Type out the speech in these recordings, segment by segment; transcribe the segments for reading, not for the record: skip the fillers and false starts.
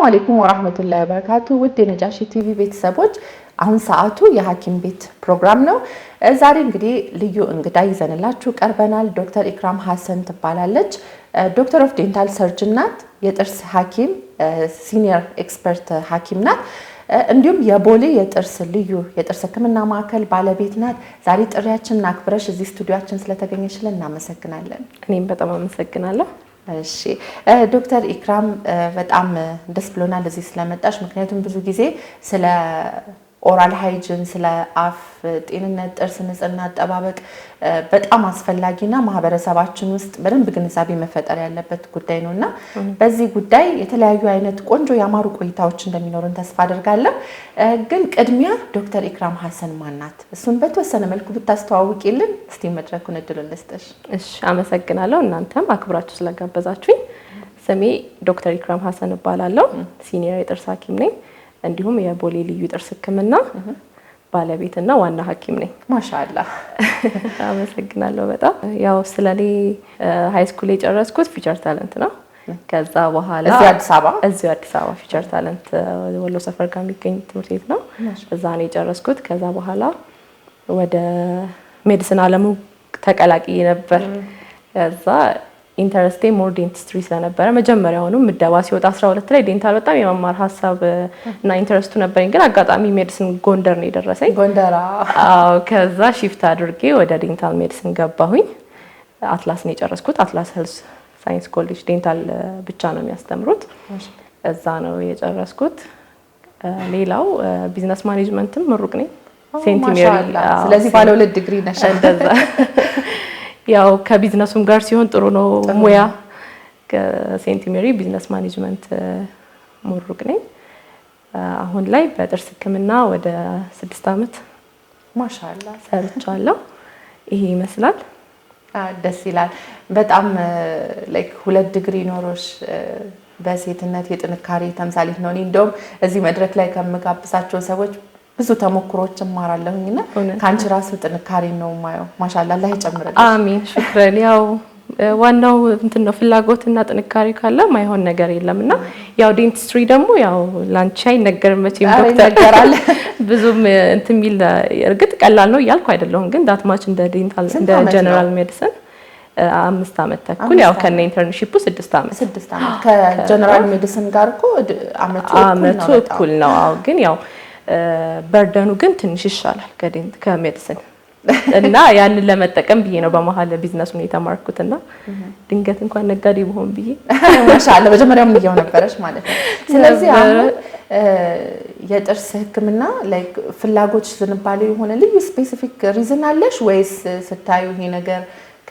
አለይኩም ወራህመቱላሂ ወበረካቱ። ውድ የነጃሺ ቲቪ ቤተሰቦች አሁን ሰዓቱ የሐኪም ቤት ፕሮግራም ነው። ዛሬ እንግዲህ ልዩ እንግዳ ይዘንላችሁ ቀርበናል። ዶክተር ኢክራም ሐሰን ትባላለች። ዶክተር ኦፍ ዴንታል ሰርጅን ናት። የጥርስ ሐኪም ሲኒየር ኤክስፐርት ሐኪም ናት። እንዲሁም የቦሌ የጥርስ ልዩ የጥርስ ሕክምና ማዕከል ባለቤት ናት። ዛሬ ጥሪያችንን አክብረሽ እዚህ ስቱዲዮአችን ስለተገኘሽልን እናመሰግናለን። እኔም በጣም አመሰግናለሁ። እሺ ዶክተር ኢክራም በጣም ደስ ብሎናል እዚህ ስለመጣሽ። ምክንያቱም ብዙ ጊዜ ስለ ኦራል ሃይጂን ስለ አፍ ጤንነት፣ ጥርስ ንጽህና አጠባበቅ በጣም አስፈላጊና ማህበረሰባችን ውስጥ በደንብ ግንዛቤ መፈጠር ያለበት ጉዳይ ነውና በዚህ ጉዳይ የተለያዩ አይነት ቆንጆ ያማሩ ቆይታዎች እንደሚኖሩን ተስፋ አደርጋለሁ። ግን ቅድሚያ ዶክተር ኢክራም ሐሰን ማን ናት? እሱን በተወሰነ መልኩ ብታስተዋውቂልን እስቲ መድረኩን እድሉን ልስጥሽ። እሺ አመሰግናለሁ። እናንተም አክብራችሁ ስለጋበዛችሁኝ። ስሜ ዶክተር ኢክራም ሐሰን እባላለሁ። ሲኒየር የጥርስ ሐኪም ነኝ። እንዲሁም የቦሌ ልዩ ጥርስ ሕክምና ባለቤትና ዋና ሐኪም ነኝ። ማሻአላህ አመሰግናለሁ በጣም። ያው ስለኔ ሃይ ስኩል የጨረስኩት ፊቸር ታለንት ነው። ከዛ በኋላ እዚህ አዲስ አበባ ፊቸር ታለንት ወሎ ሰፈር ጋር የሚገኝ ትምህርት ቤት ነው። እዛ ነው የጨረስኩት። ከዛ በኋላ ወደ ሜዲሲን ዓለሙ ተቀላቅዬ ነበር። ከዛ ኢንተረስቴ ሞር ዴንቲስትሪ ስለነበረ መጀመሪያውኑ ምደባ ሲወጣ 12 ላይ ዴንታል በጣም የመማር ሐሳብ እና ኢንተረስቱ ነበረኝ። ግን አጋጣሚ ሜዲሲን ጎንደር ነው የደረሰኝ። ጎንደር ከዛ ሺፍት አድርጌ ወደ ዴንታል ሜዲሲን ገባሁኝ። አትላስ ነው የጨረስኩት። አትላስ ሄልዝ ሳይንስ ኮሌጅ ዴንታል ብቻ ነው የሚያስተምሩት። እዛ ነው የጨረስኩት። ሌላው ቢዝነስ ማኔጅመንትም ምሩቅ ነኝ። ሴንት ሜሪ። ስለዚህ ባለ 2 ዲግሪ ነሽ። እንደዛ ያው ከቢዝነሱም ጋር ሲሆን ጥሩ ነው ሙያ። ከሴንት ሜሪ ቢዝነስ ማኔጅመንት ምሩቅ ነኝ። አሁን ላይ በጥርስ ሕክምና ወደ 6 አመት ማሻአላህ ሰርቻለሁ። ይሄ ይመስላል። ደስ ይላል በጣም። ላይክ 2 ዲግሪ ኖሮሽ በሴትነት የጥንካሬ ተምሳሌት ነው። እኔ እንደውም እዚህ መድረክ ላይ ከምጋብዛቸው ሰዎች ብዙ ተሞክሮች እማራለሁኝና ካንቺ ራሱ ጥንካሬ ነው ማየው። ማሻአላህ አላህ ይጨምርልሽ። አሚን ሹክራን። ያው ዋናው እንትን ነው ፍላጎትና ጥንካሬ ካለ ማይሆን ነገር የለምና ያው ዴንቲስትሪ ደግሞ ያው ላንቺ አይነገርም መቼም ዶክተር ብዙም እንትን ሚል እርግጥ ቀላል ነው እያልኩ አይደለሁም። ግን ዳት ማች እንደ ዴንታል እንደ ጀነራል ሜዲሲን 5 አመት ተኩል ያው ከነ ኢንተርንሺፑ 6 አመት ከጀነራል ሜዲሲን ጋር እኮ አመቱ እኩል ነው። አዎ ግን ያው በርደኑ ግን ትንሽ ይሻላል ከሜዲሲን እና ያንን ለመጠቀም ብዬ ነው በመሀል ቢዝነሱን የተማርኩትና ድንገት እንኳን ነጋዴ ብሆን ብዬ ማሻአላ መጀመሪያም ልየው ነበርሽ ማለት ነው። ስለዚህ አሁን የጥርስ ሕክምና ላይክ ፍላጎት ዝንባሌ የሆነ ልዩ ስፔሲፊክ ሪዝን አለሽ ወይስ ስታዩ ይሄ ነገር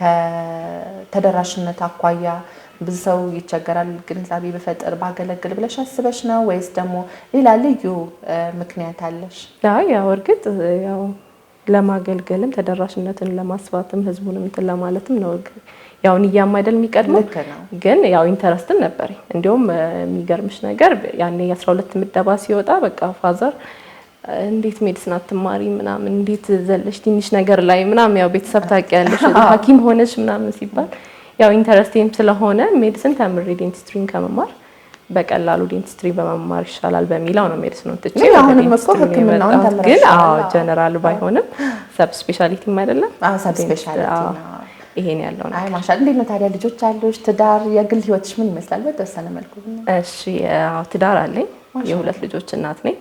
ከተደራሽነት አኳያ ብዙ ሰው ይቸገራል ግንዛቤ በፈጠር ባገለግል ብለሽ አስበሽ ነው ወይስ ደግሞ ሌላ ልዩ ምክንያት አለሽ? ያው እርግጥ ያው ለማገልገልም ተደራሽነትን ለማስፋትም ህዝቡንም እንትን ለማለትም ነው። ያው ንያም አይደል የሚቀድመው። ግን ያው ኢንተረስትን ነበር። እንዲያውም የሚገርምሽ ነገር ያኔ 12 ምደባ ሲወጣ በቃ ፋዘር እንዴት ሜዲሲን አትማሪ ምናምን እንዴት ዘለሽ ትንሽ ነገር ላይ ምናምን ያው ቤተሰብ ታውቂያለሽ ሐኪም ሆነሽ ምናምን ሲባል ያው ኢንተረስቲም ስለሆነ ሜዲሲን ተምሬ ዴንቲስትሪን ከመማር በቀላሉ ዴንቲስትሪ በመማር ይሻላል በሚለው ነው ሜዲሲኑን ትቼ አሁንም እኮ ህክምናውን ተምረሽ ግን ጀነራል ባይሆንም ሰብ ስፔሻሊቲም አይደለም ሰብ ስፔሻሊቲ ነው። ይሄን ያለው ነው። አይ ማሻአላ። እንዴት ነው ታዲያ ልጆች አሉሽ? ትዳር፣ የግል ህይወትሽ ምን ይመስላል በተወሰነ መልኩ? እሺ ያው ትዳር አለኝ። የ2 ልጆች እናት ነኝ።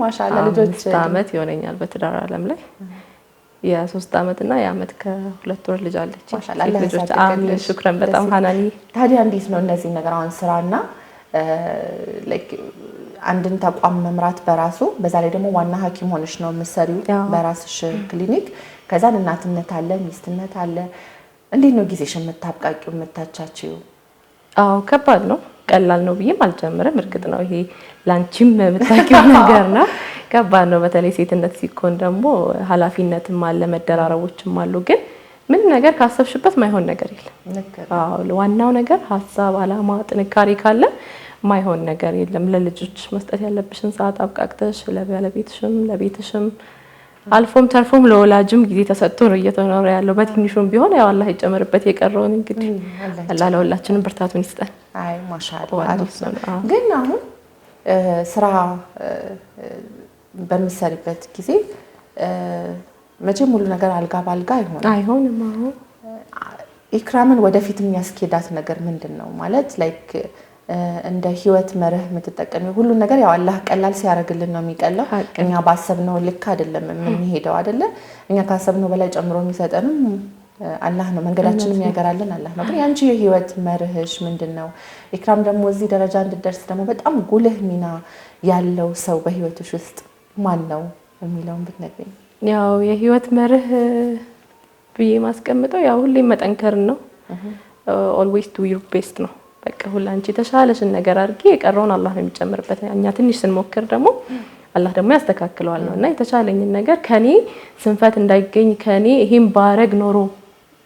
ማሻአላ። ልጆች 5 አመት ይሆነኛል በትዳር ዓለም ላይ። የ3 አመት እና የአመት ከ2 ወር ልጅ አለች። ማሻአላ ልጆች አሚን ሹክራን በጣም ሀናኒ። ታዲያ እንዴት ነው እነዚህ ነገር አሁን ስራና ላይክ አንድን ተቋም መምራት በራሱ በዛ ላይ ደግሞ ዋና ሐኪም ሆነሽ ነው የምትሰሪው በራስሽ ክሊኒክ። ከዛን እናትነት አለ ሚስትነት አለ። እንዴት ነው ጊዜሽን የምታብቃቂው የምታቻቺው? ከባድ ነው። ቀላል ነው ብዬም አልጀምርም። እርግጥ ነው ይሄ ላንቺም የምታውቂው ነገር ነው። ከባድ ነው። በተለይ ሴትነት ሲኮን ደግሞ ኃላፊነትም አለ መደራረቦችም አሉ። ግን ምን ነገር ካሰብሽበት ማይሆን ነገር የለም። ዋናው ነገር ሐሳብ፣ አላማ፣ ጥንካሬ ካለ ማይሆን ነገር የለም። ለልጆች መስጠት ያለብሽን ሰዓት አብቃቅተሽ ለባለቤትሽም ለቤትሽም አልፎም ተርፎም ለወላጅም ጊዜ ተሰጥቶ ነው እየተኖረ ያለው። በትንሹም ቢሆን ያው አላህ ይጨምርበት የቀረውን እንግዲህ አላህ ለሁላችንም ብርታቱን ይስጠን። አይ ማሻአላህ። ግን አሁን ስራ በምትሰሪበት ጊዜ መቼም ሁሉ ነገር አልጋ ባልጋ አይሆንም። ኢክራምን ወደፊት የሚያስኬዳት ነገር ምንድን ነው? ማለት ላይክ እንደ ህይወት መርህ የምትጠቀሚው ሁሉ ነገር ያው አላህ ቀላል ሲያደርግልን ነው የሚቀለው። እኛ ባሰብነው ልክ አይደለም የምንሄደው አይደለ? እኛ ካሰብነው በላይ ጨምሮ የሚሰጠንም አላህ ነው። መንገዳችንን የሚያገራልን አላህ ነው። ግን ያንቺ የህይወት መርህሽ ምንድን ነው? ኢክራም ደግሞ እዚህ ደረጃ እንድትደርስ ደግሞ በጣም ጉልህ ሚና ያለው ሰው በህይወትሽ ውስጥ ማን ነው የሚለውን ብትነግሪኝ። ያው የህይወት መርህ ብዬ ማስቀምጠው ያው ሁሌም መጠንከርን ነው። ኦልዌይስ ዱ ዩር ቤስት ነው። በቃ ሁሉ አንቺ ተሻለሽን ነገር አድርጊ፣ የቀረውን አላህ ነው የሚጨምርበት። እኛ ትንሽ ስንሞክር ደግሞ አላህ ደግሞ ያስተካክለዋል ነው እና የተሻለኝን ነገር ከኔ ስንፈት እንዳይገኝ ከኔ ይሄን ባረግ ኖሮ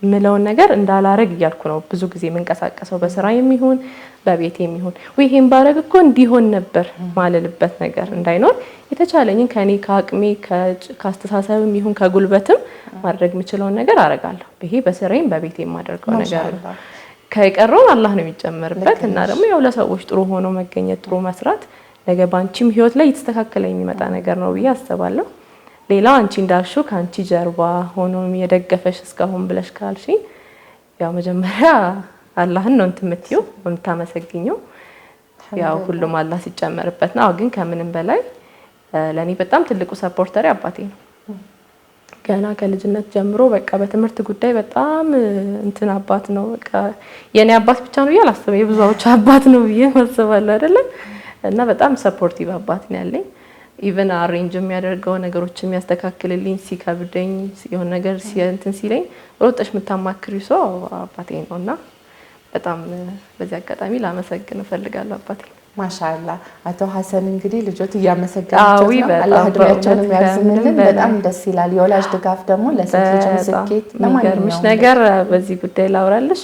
ምለውን ነገር እንዳላረግ እያልኩ ነው ብዙ ጊዜ የምንቀሳቀሰው በስራ የሚሆን በቤት የሚሆን ወይ ይሄን ባረግ እኮ እንዲሆን ነበር ማለልበት ነገር እንዳይኖር የተቻለኝን ከኔ ከአቅሜ ከአስተሳሰብም ይሁን ከጉልበትም ማድረግ የምችለውን ነገር አረጋለሁ። ይሄ በስራዬም በቤቴም ማድረገው ነገር ነው። ከቀረው አላህ ነው የሚጨምርበት እና ደግሞ ያው ለሰዎች ጥሩ ሆኖ መገኘት ጥሩ መስራት ነገ ባንቺም ህይወት ላይ የተስተካከለ የሚመጣ ነገር ነው ብዬ አስባለሁ። ሌላው አንቺ እንዳልሽው ካንቺ ጀርባ ሆኖ የደገፈሽ እስካሁን ብለሽ ካልሽ ያው መጀመሪያ አላህን ነው እንትምትዩ እንታመሰግኘው። ያው ሁሉም አላህ ሲጨመርበት ነው። ግን ከምንም በላይ ለኔ በጣም ትልቁ ሰፖርተሪ አባቴ ነው። ገና ከልጅነት ጀምሮ በቃ በትምህርት ጉዳይ በጣም እንትን አባት ነው። በቃ የኔ አባት ብቻ ነው ያላሰበ የብዙዎች አባት ነው ብዬ ማሰባለሁ አይደለም። እና በጣም ሰፖርቲቭ አባት ነው ያለኝ። ኢቭን አሬንጅ የሚያደርገው ነገሮችን የሚያስተካክልልኝ ሲከብደኝ የሆነ ነገር እንትን ሲለኝ ሮጠሽ የምታማክሪው ሰው አባቴ ነውና በጣም በዚህ አጋጣሚ ላመሰግን እፈልጋለሁ አባቴ። ማሻአላ አቶ ሐሰን እንግዲህ ልጆት እያመሰገናቸው ነው። አላህ እድሜያቸውን ያርዝምልን። በጣም ደስ ይላል። የወላጅ ድጋፍ ደግሞ ለሴት ልጅ ስኬት ለማንኛውም ነገር በዚህ ጉዳይ ላውራለሽ።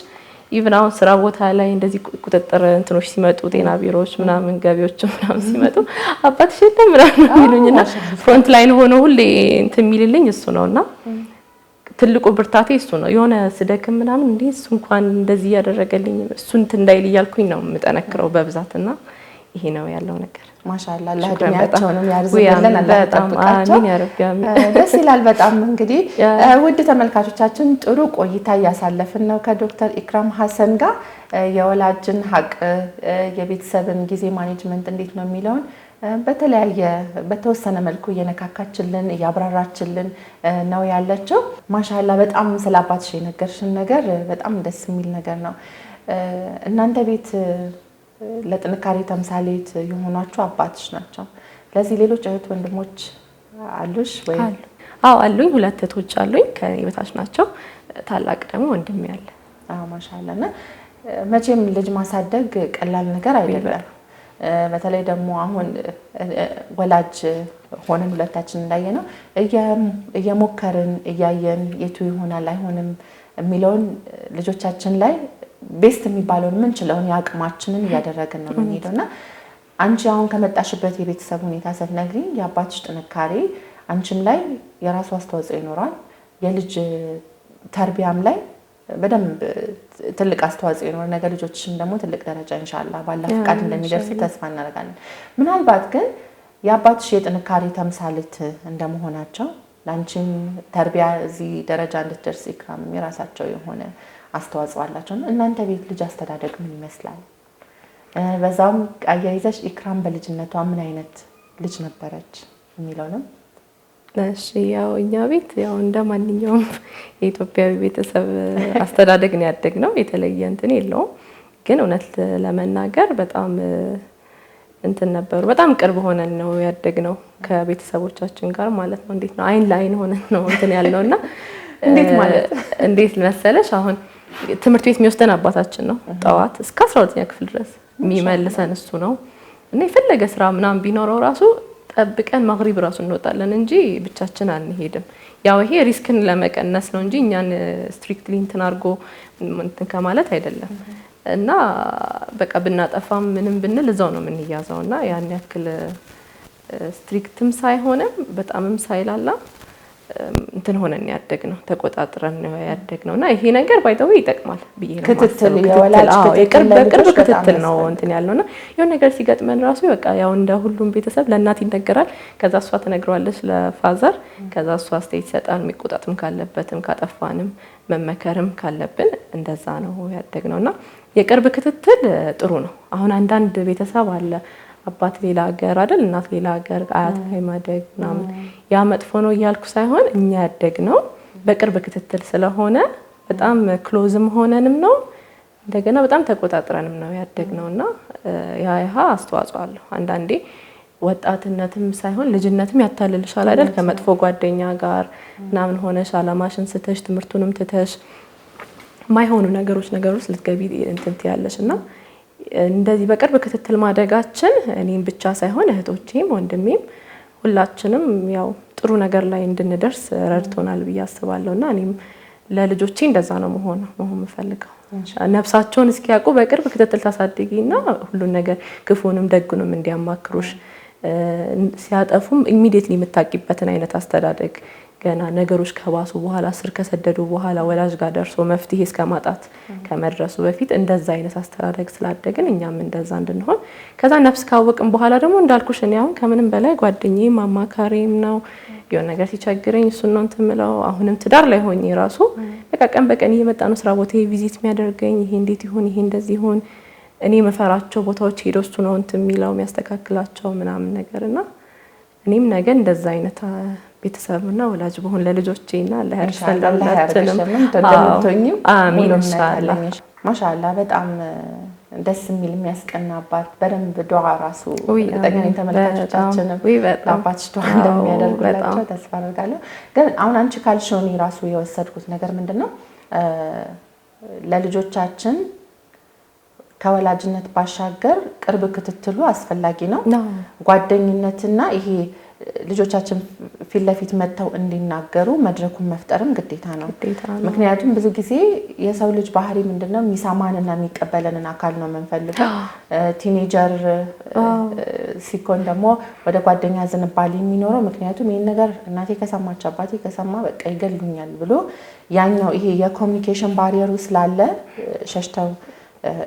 ኢቭን አሁን ስራ ቦታ ላይ እንደዚህ ቁጥጥር እንትኖች ሲመጡ ጤና ቢሮዎች ምናምን ገቢዎች ምናምን ሲመጡ አባትሽ የለም ምናምን የሚሉኝና ፍሮንት ላይን ሆኖ ሁሌ እንትን የሚልልኝ እሱ ነውና ትልቁ ብርታቴ እሱ ነው። የሆነ ስደክም ምናምን እንዴ እሱ እንኳን እንደዚህ ያደረገልኝ እሱ እንትን እንዳይል እያልኩኝ ነው የምጠነክረው በብዛትና ይሄ ነው ያለው ነገር። ማሻአላ አላህ እድሜያቸውንም ያርዝምልን። አላህ ይጠብቃቸው። አሚን ያ ረብ አሚን። ደስ ይላል በጣም እንግዲህ ውድ ተመልካቾቻችን ጥሩ ቆይታ እያሳለፍን ነው ከዶክተር ኢክራም ሐሰን ጋር። የወላጅን ሀቅ የቤተሰብን ጊዜ ማኔጅመንት እንዴት ነው የሚለውን በተወሰነ መልኩ እየነካካችልን እያብራራችልን ነው ያለችው። ማሻአላ በጣም ስለ አባትሽ የነገርሽን ነገር በጣም ደስ የሚል ነገር ነው። እናንተ ቤት ለጥንካሬ ተምሳሌት የሆኗችሁ አባትሽ ናቸው። ለዚህ ሌሎች እህት ወንድሞች አሉሽ ወይ? አዎ አሉኝ። 2 እህቶች አሉኝ ከኔ በታች ናቸው። ታላቅ ደግሞ ወንድሜ አለ። ማሻአላ እና መቼም ልጅ ማሳደግ ቀላል ነገር አይደለም። በተለይ ደግሞ አሁን ወላጅ ሆነን ሁለታችን እንዳየነው እየሞከርን እያየን የቱ ይሆናል አይሆንም የሚለውን ልጆቻችን ላይ ቤስት የሚባለውን ምንችለውን የአቅማችንን እያደረግን ነው የምንሄደውና አንቺ አሁን ከመጣሽበት የቤተሰብ ሁኔታ ስትነግሪኝ የአባትሽ ጥንካሬ አንቺም ላይ የራሱ አስተዋጽኦ ይኖራል። የልጅ ተርቢያም ላይ በደንብ ትልቅ አስተዋጽኦ ይኖራል። ነገ ልጆችሽም ደግሞ ትልቅ ደረጃ ኢንሻአላህ ባላህ ፍቃድ እንደሚደርስ ተስፋ እናደርጋለን። ምናልባት ግን የአባትሽ የጥንካሬ ተምሳሌት እንደመሆናቸው ለአንቺም ተርቢያ እዚህ ደረጃ እንድትደርስ ኢክራም የራሳቸው የሆነ አስተዋጽኦ አላቸው። እናንተ ቤት ልጅ አስተዳደግ ምን ይመስላል? በዛም አያይዘሽ ኢክራም በልጅነቷ ምን አይነት ልጅ ነበረች የሚለውንም። እሺ ያው እኛ ቤት ያው እንደማንኛውም የኢትዮጵያዊ ቤተሰብ አስተዳደግ ነው ያደግነው። የተለየ እንትን የለውም። ግን እውነት ለመናገር በጣም እንትን ነበሩ። በጣም ቅርብ ሆነን ነው ያደግነው ከቤተሰቦቻችን ጋር ማለት ነው። እንዴት ነው አይን ለአይን ሆነን ነው እንትን ያልነውና እንዴት ማለት እንዴት መሰለሽ አሁን ትምህርት ቤት የሚወስደን አባታችን ነው። ጠዋት እስከ 12ኛ ክፍል ድረስ የሚመልሰን እሱ ነው እና የፈለገ ስራ ምናምን ቢኖረው ራሱ ጠብቀን ማግሪብ ራሱ እንወጣለን እንጂ ብቻችን አንሄድም። ያው ይሄ ሪስክን ለመቀነስ ነው እንጂ እኛን ስትሪክትሊ እንትን አድርጎ እንትን ከማለት አይደለም። እና በቃ ብናጠፋም ምንም ብንል እዛው ነው የምንያዘውና ያን ያክል ስትሪክትም ሳይሆንም በጣምም ሳይላላ እንትን እንትን ሆነን ያደግነው ተቆጣጥረን ነው ያደግነውና ይሄ ነገር ባይተው ይጠቅማል ብዬ ነው ክትትል የወላጅ በቅርብ ክትትል ነው እንትን ያለውና የሆነ ነገር ሲገጥመን ራሱ በቃ ያው እንደ ሁሉም ቤተሰብ ለእናት ይነገራል። ከዛ እሷ ትነግረዋለች ለፋዘር። ከዛ እሷ አስተያየት ይሰጣል። የሚቆጣትም ካለበትም ካጠፋንም መመከርም ካለብን እንደዛ ነው ያደግነውና የቅርብ ክትትል ጥሩ ነው። አሁን አንዳንድ ቤተሰብ አለ አባት ሌላ ሀገር አይደል እናት ሌላ ሀገር አያት ላይ ማደግ ምናምን ያ መጥፎ ነው እያልኩ ሳይሆን እኛ ያደግነው በቅርብ ክትትል ስለሆነ በጣም ክሎዝም ሆነንም ነው እንደገና በጣም ተቆጣጥረንም ነው ያደግነውና ያ አስተዋጽኦ አለው። አንዳንዴ ወጣትነትም ሳይሆን ልጅነትም ያታልልሻል አይደል ከመጥፎ ጓደኛ ጋር ምናምን ሆነሽ አላማሽን ስተሽ ትምህርቱንም ትተሽ ማይሆኑ ነገሮች ልትገቢ እንትን ትያለሽና እንደዚህ በቅርብ ክትትል ማደጋችን እኔም ብቻ ሳይሆን እህቶቼም ወንድሜም ሁላችንም ያው ጥሩ ነገር ላይ እንድንደርስ ረድቶናል ብዬ አስባለሁና እኔም ለልጆቼ እንደዛ ነው መሆን የምፈልገው። ነፍሳቸውን እስኪያውቁ በቅርብ ክትትል ታሳድጊና ሁሉን ነገር ክፉንም ደጉንም እንዲያማክሩሽ ሲያጠፉም ኢሚዲየትሊ የምታቂበትን አይነት አስተዳደግ ገና ነገሮች ከባሱ በኋላ ስር ከሰደዱ በኋላ ወላጅ ጋር ደርሶ መፍትሄ እስከማጣት ከመድረሱ በፊት እንደዛ አይነት አስተዳደግ ስላደግን እኛም እንደዛ እንድንሆን ከዛ ነፍስ ካወቅን በኋላ ደግሞ እንዳልኩሽ እኔ አሁን ከምንም በላይ ጓደኛዬም አማካሪም ነው። የሆነ ነገር ሲቸግረኝ እሱን ነው እንትን የምለው። አሁንም ትዳር ላይ ሆኜ ራሱ በቃ ቀን በቀን እየመጣ ነው ስራ ቦታዬ ቪዚት የሚያደርገኝ ይሄ እንዴት ይሁን ይሄ እንደዚህ ይሁን እኔ መፈራቸው ቦታዎች ሄዶ እሱ ነው እንትን የሚለው የሚያስተካክላቸው ምናምን ነገርና እኔም ነገ እንደዛ አይነት ቤተሰብና ወላጅ በሆን ለልጆቼና ለሀርሰላላችንም እንደምትሆኚም አሚን ኢንሻአላህ። ማሻአላህ በጣም ደስ የሚል የሚያስቀና አባት በደንብ ዱዓ ራሱ እርግጠኛ ተመልካቾቻችንም ለአባትሽ ዱዓ እንደሚያደርጉላቸው ተስፋ አደርጋለሁ። ግን አሁን አንቺ ካልሽው እኔ ራሱ የወሰድኩት ነገር ምንድነው ለልጆቻችን ከወላጅነት ባሻገር ቅርብ ክትትሉ አስፈላጊ ነው። ጓደኝነትና ይሄ ልጆቻችን ፊት ለፊት መተው እንዲናገሩ መድረኩን መፍጠርም ግዴታ ነው። ምክንያቱም ብዙ ጊዜ የሰው ልጅ ባህሪ ምንድነው የሚሰማንና የሚቀበለንን አካል ነው የምንፈልገው። ቲኔጀር ሲኮን ደግሞ ወደ ጓደኛ ዝንባሌ የሚኖረው ምክንያቱም ይሄን ነገር እናቴ ከሰማች አባቴ ከሰማ በቃ ይገሉኛል ብሎ ያኛው ይሄ የኮሚኒኬሽን ባሪየሩ ስላለ ሸሽተው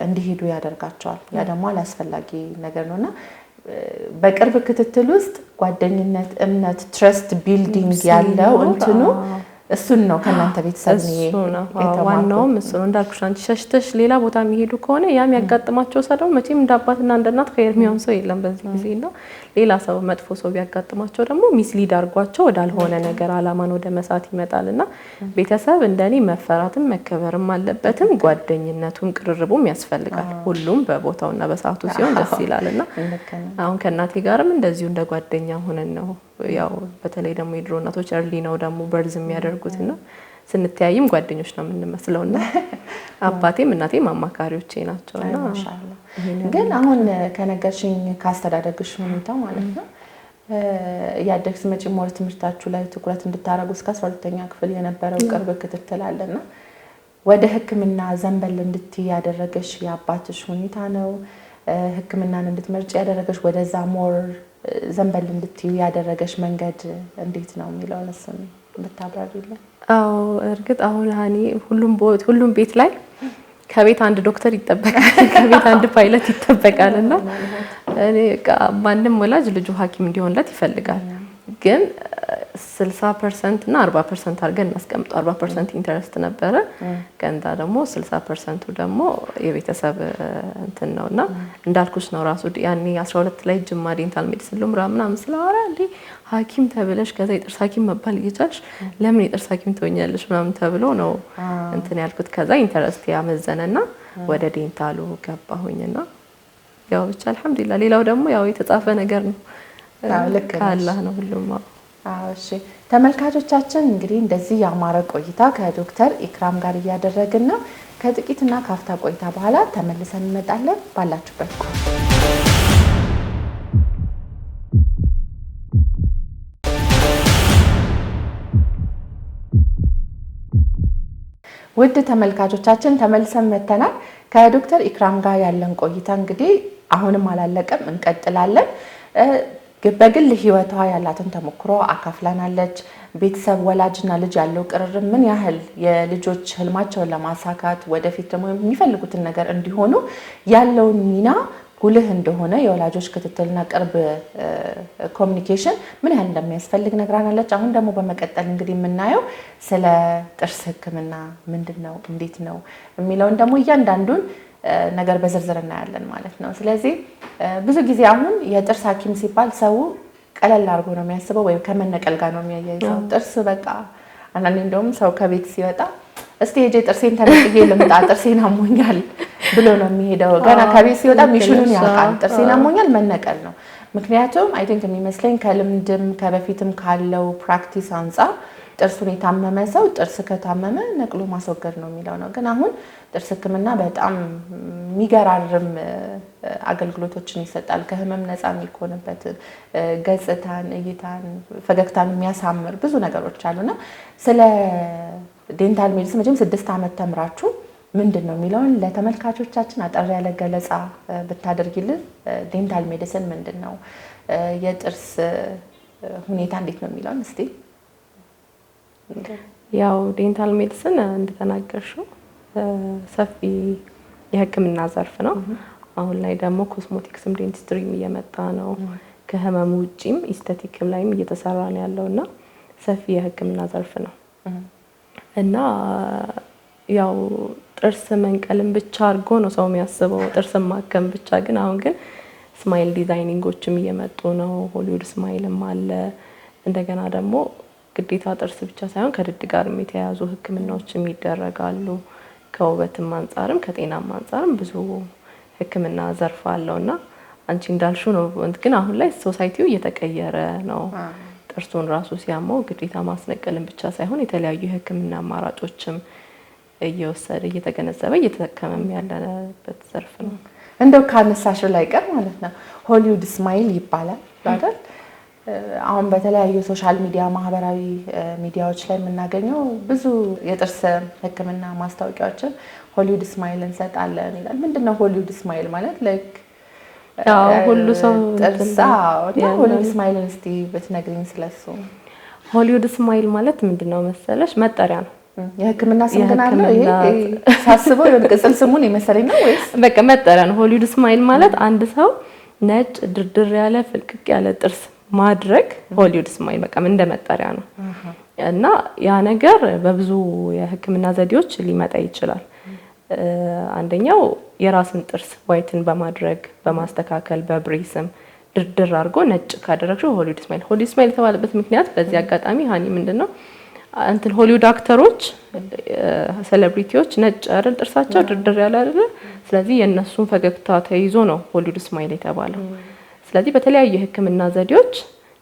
እንዲሄዱ ያደርጋቸዋል። ያ ደግሞ አላስፈላጊ ነገር ነውና በቅርብ ክትትል ውስጥ ጓደኝነት፣ እምነት፣ ትረስት ቢልዲንግ ያለው እንትኑ እሱን ነው ከናንተ ቤተሰብ ነው ዋናውም እሱ ነው። እንዳልኩሽ አንቺ ሸሽተሽ ሌላ ቦታ የሚሄዱ ከሆነ ያም ያጋጥማቸው ሰው መቼም እንደ አባትና እንደ እናት ኸይር የሚሆን ሰው የለም በዚህ ጊዜና ሌላ ሰው መጥፎ ሰው ቢያጋጥማቸው ደግሞ ሚስሊድ አድርጓቸው ወዳልሆነ ነገር አላማን ወደ መሳት ይመጣልና ቤተሰብ እንደኔ መፈራትም መከበርም አለበትም ጓደኝነቱም ቅርርቡም ያስፈልጋል። ሁሉም በቦታውና በሰዓቱ ሲሆን ደስ ይላልና አሁን ከእናቴ ጋርም እንደዚሁ እንደ ጓደኛ ሆነን ነው ያው በተለይ ደግሞ የድሮ እናቶች እርሊ ነው ደግሞ በርዝ የሚያደርጉትና ስንተያይም ጓደኞች ነው የምንመስለውና አባቴም እናቴም አማካሪዎቼ ናቸውና ማሻአላህ። ግን አሁን ከነገርሽኝ ካስተዳደግሽ ሁኔታ ማለት ነው ያደግስ መጪ ሞር ትምህርታችሁ ላይ ትኩረት እንድታረጉ እስከ 12ኛ ክፍል የነበረው ቅርብ ክትትል አለና ወደ ሕክምና ዘንበል እንድትይ ያደረገሽ የአባትሽ ሁኔታ ነው? ሕክምናን እንድትመርጭ ያደረገሽ ወደዛ ሞር ዘንበል እንድትዩ ያደረገሽ መንገድ እንዴት ነው የሚለውን እሱን ብታብራሪልን። አዎ እርግጥ አሁን ሃኒ ሁሉም ቤት ላይ ከቤት አንድ ዶክተር ይጠበቃል፣ ከቤት አንድ ፓይለት ይጠበቃልና እኔ ማንም ወላጅ ልጁ ሐኪም እንዲሆንለት ይፈልጋል። ግን 60% እና 40% አድርገን እናስቀምጠው። 40% ኢንተረስት ነበረ ገንዳ ደግሞ 60% ደግሞ የቤተሰብ እንትን ነውና እንዳልኩሽ ነው ራሱ ያኔ 12 ላይ ጅማ ዴንታል ሜዲሲን ሉምራ ምናምን ስለአወራ እንዴ ሐኪም ተብለሽ ከዛ የጥርስ ሐኪም መባል እየቻልሽ ለምን የጥርስ ሐኪም ትሆኛለሽ ምናምን ተብሎ ነው እንትን ያልኩት። ከዛ ኢንተረስት ያመዘነና ወደ ዴንታሉ ገባሁኝና ያው ብቻ አልሐምዱሊላህ። ሌላው ደግሞ ያው የተጻፈ ነገር ነው ከአላህ ነው ሁሉም። እሺ ተመልካቾቻችን እንግዲህ እንደዚህ ያማረ ቆይታ ከዶክተር ኢክራም ጋር እያደረግን ነው። ከጥቂትና ካፍታ ቆይታ በኋላ ተመልሰን እንመጣለን። ባላችሁበት ውድ ተመልካቾቻችን ተመልሰን መተናል። ከዶክተር ኢክራም ጋር ያለን ቆይታ እንግዲህ አሁንም አላለቀም፣ እንቀጥላለን። በግል ህይወቷ ያላትን ተሞክሮ አካፍላናለች። ቤተሰብ ወላጅና ልጅ ያለው ቅርርብ ምን ያህል የልጆች ህልማቸውን ለማሳካት ወደፊት ደግሞ የሚፈልጉትን ነገር እንዲሆኑ ያለውን ሚና ጉልህ እንደሆነ የወላጆች ክትትልና ቅርብ ኮሚኒኬሽን ምን ያህል እንደሚያስፈልግ ነግራናለች። አሁን ደግሞ በመቀጠል እንግዲህ የምናየው ስለ ጥርስ ህክምና ምንድነው፣ እንዴት ነው የሚለውን ደግሞ እያንዳንዱን ነገር በዝርዝር እናያለን ማለት ነው። ስለዚህ ብዙ ጊዜ አሁን የጥርስ ሐኪም ሲባል ሰው ቀለል አድርጎ ነው የሚያስበው ወይም ከመነቀል ጋር ነው የሚያያይዘው። ጥርስ በቃ አንዳንዴ እንደውም ሰው ከቤት ሲወጣ እስቲ ሄጄ ጥርሴን ተነቅዬ ልምጣ ጥርሴን አሞኛል ብሎ ነው የሚሄደው። ገና ከቤት ሲወጣ ሚሽኑን ያውቃል። ጥርሴን አሞኛል መነቀል ነው። ምክንያቱም አይ ቲንክ የሚመስለኝ ከልምድም ከበፊትም ካለው ፕራክቲስ አንጻር ጥርሱን የታመመ ሰው ጥርስ ከታመመ ነቅሎ ማስወገድ ነው የሚለው ነው። ግን አሁን ጥርስ ህክምና በጣም የሚገራርም አገልግሎቶችን ይሰጣል። ከህመም ነፃ የሚሆንበትን ገጽታን፣ እይታን፣ ፈገግታን የሚያሳምር ብዙ ነገሮች አሉና ስለ ዴንታል ሜዲሲን መቼም 6 ዓመት ተምራችሁ ምንድን ነው የሚለውን ለተመልካቾቻችን አጠር ያለ ገለጻ ብታደርጊልን። ዴንታል ሜዲሲን ምንድን ነው፣ የጥርስ ሁኔታ እንዴት ነው የሚለውን እስቲ። ያው ዴንታል ሜዲሲን እንደተናገርሽው ሰፊ የህክምና ዘርፍ ነው። አሁን ላይ ደግሞ ኮስሞቲክስም ዴንቲስትሪም እየመጣ ነው። ከህመሙ ውጪም ኢስቴቲክም ላይም እየተሰራ ነው ያለውና ሰፊ የህክምና ዘርፍ ነው እና ያው ጥርስ መንቀልም ብቻ አድርጎ ነው ሰው የሚያስበው፣ ጥርስን ማከም ብቻ። ግን አሁን ግን ስማይል ዲዛይኒንጎችም እየመጡ ነው። ሆሊውድ ስማይልም አለ። እንደገና ደግሞ ግዴታ ጥርስ ብቻ ሳይሆን ከድድ ጋርም የተያያዙ ህክምናዎችም ይደረጋሉ። ከውበትም አንጻርም ከጤናም አንጻርም ብዙ ህክምና ዘርፍ አለውና አንቺ እንዳልሽው ነው። ግን አሁን ላይ ሶሳይቲው እየተቀየረ ነው። ጥርሱን ራሱ ሲያመው ግዴታ ማስነቀልን ብቻ ሳይሆን የተለያዩ የህክምና አማራጮችም እየወሰደ እየተገነዘበ እየተጠቀመም ያለበት ዘርፍ ነው። እንደው ካነሳሽው ላይ ቀር ማለት ነው ሆሊውድ ስማይል ይባላል አይደል? አሁን በተለያዩ ሶሻል ሚዲያ ማህበራዊ ሚዲያዎች ላይ የምናገኘው ብዙ የጥርስ ህክምና ማስታወቂያዎችን ሆሊውድ ስማይል እንሰጣለን ይላል። ምንድነው ሆሊውድ ስማይል ማለት? ላይክ ሁሉ ሰው ሆሊውድ ስማይልን እስቲ ብትነግሪኝ ስለሱ። ሆሊውድ ስማይል ማለት ምንድነው መሰለሽ? መጠሪያ ነው። የህክምና ስም ግን አለው። ይሄ ሳስበው የሆነ ቅጽል ስሙን የመሰለኝ ነው ወይስ በቃ መጠሪያ ነው? ሆሊውድ ስማይል ማለት አንድ ሰው ነጭ ድርድር ያለ ፍልቅቅ ያለ ጥርስ ማድረግ ሆሊውድ ስማይል በቃ እንደ መጠሪያ ነው። እና ያ ነገር በብዙ የህክምና ዘዴዎች ሊመጣ ይችላል። አንደኛው የራስን ጥርስ ዋይትን በማድረግ በማስተካከል በብሬስም ድርድር አድርጎ ነጭ ካደረግሽው ሆሊውድ ስማይል። ሆሊውድ ስማይል የተባለበት ምክንያት በዚህ አጋጣሚ ሃኒ ምንድነው እንትን ሆሊውድ አክተሮች ሴሌብሪቲዎች ነጭ አይደል ጥርሳቸው ድርድር ያለ አይደል? ስለዚህ የነሱን ፈገግታ ተይዞ ነው ሆሊውድ ስማይል የተባለው። ስለዚህ በተለያዩ የህክምና ዘዴዎች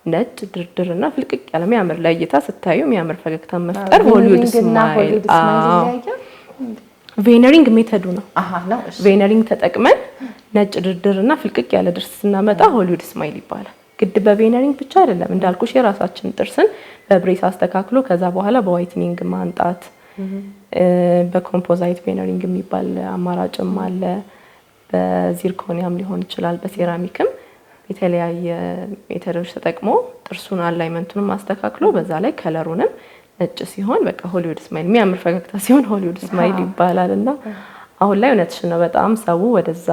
ነጭ ድርድርና ፍልቅቅ ያለ የሚያምር ለእይታ ስታዩ የሚያምር ፈገግታ መፍጠር ሆሊውድ ስማይል። ቬነሪንግ ሜተዱ ነው። ቬነሪንግ ተጠቅመን ነጭ ድርድርና ፍልቅቅ ያለ ጥርስ ስናመጣ ሆሊውድ ስማይል ይባላል። ግድ በቬነሪንግ ብቻ አይደለም እንዳልኩሽ የራሳችን ጥርስን በብሬስ አስተካክሎ ከዛ በኋላ በዋይትኒንግ ማንጣት፣ በኮምፖዛይት ቬነሪንግ የሚባል አማራጭም አለ። በዚርኮኒያም ሊሆን ይችላል፣ በሴራሚክም የተለያየ ሜተዶች ተጠቅሞ ጥርሱን አላይመንቱንም አስተካክሎ በዛ ላይ ከለሩንም ነጭ ሲሆን በቃ ሆሊውድ ስማይል የሚያምር ፈገግታ ሲሆን ሆሊውድ ስማይል ይባላልና አሁን ላይ እውነትሽ ነው በጣም ሰው ወደዛ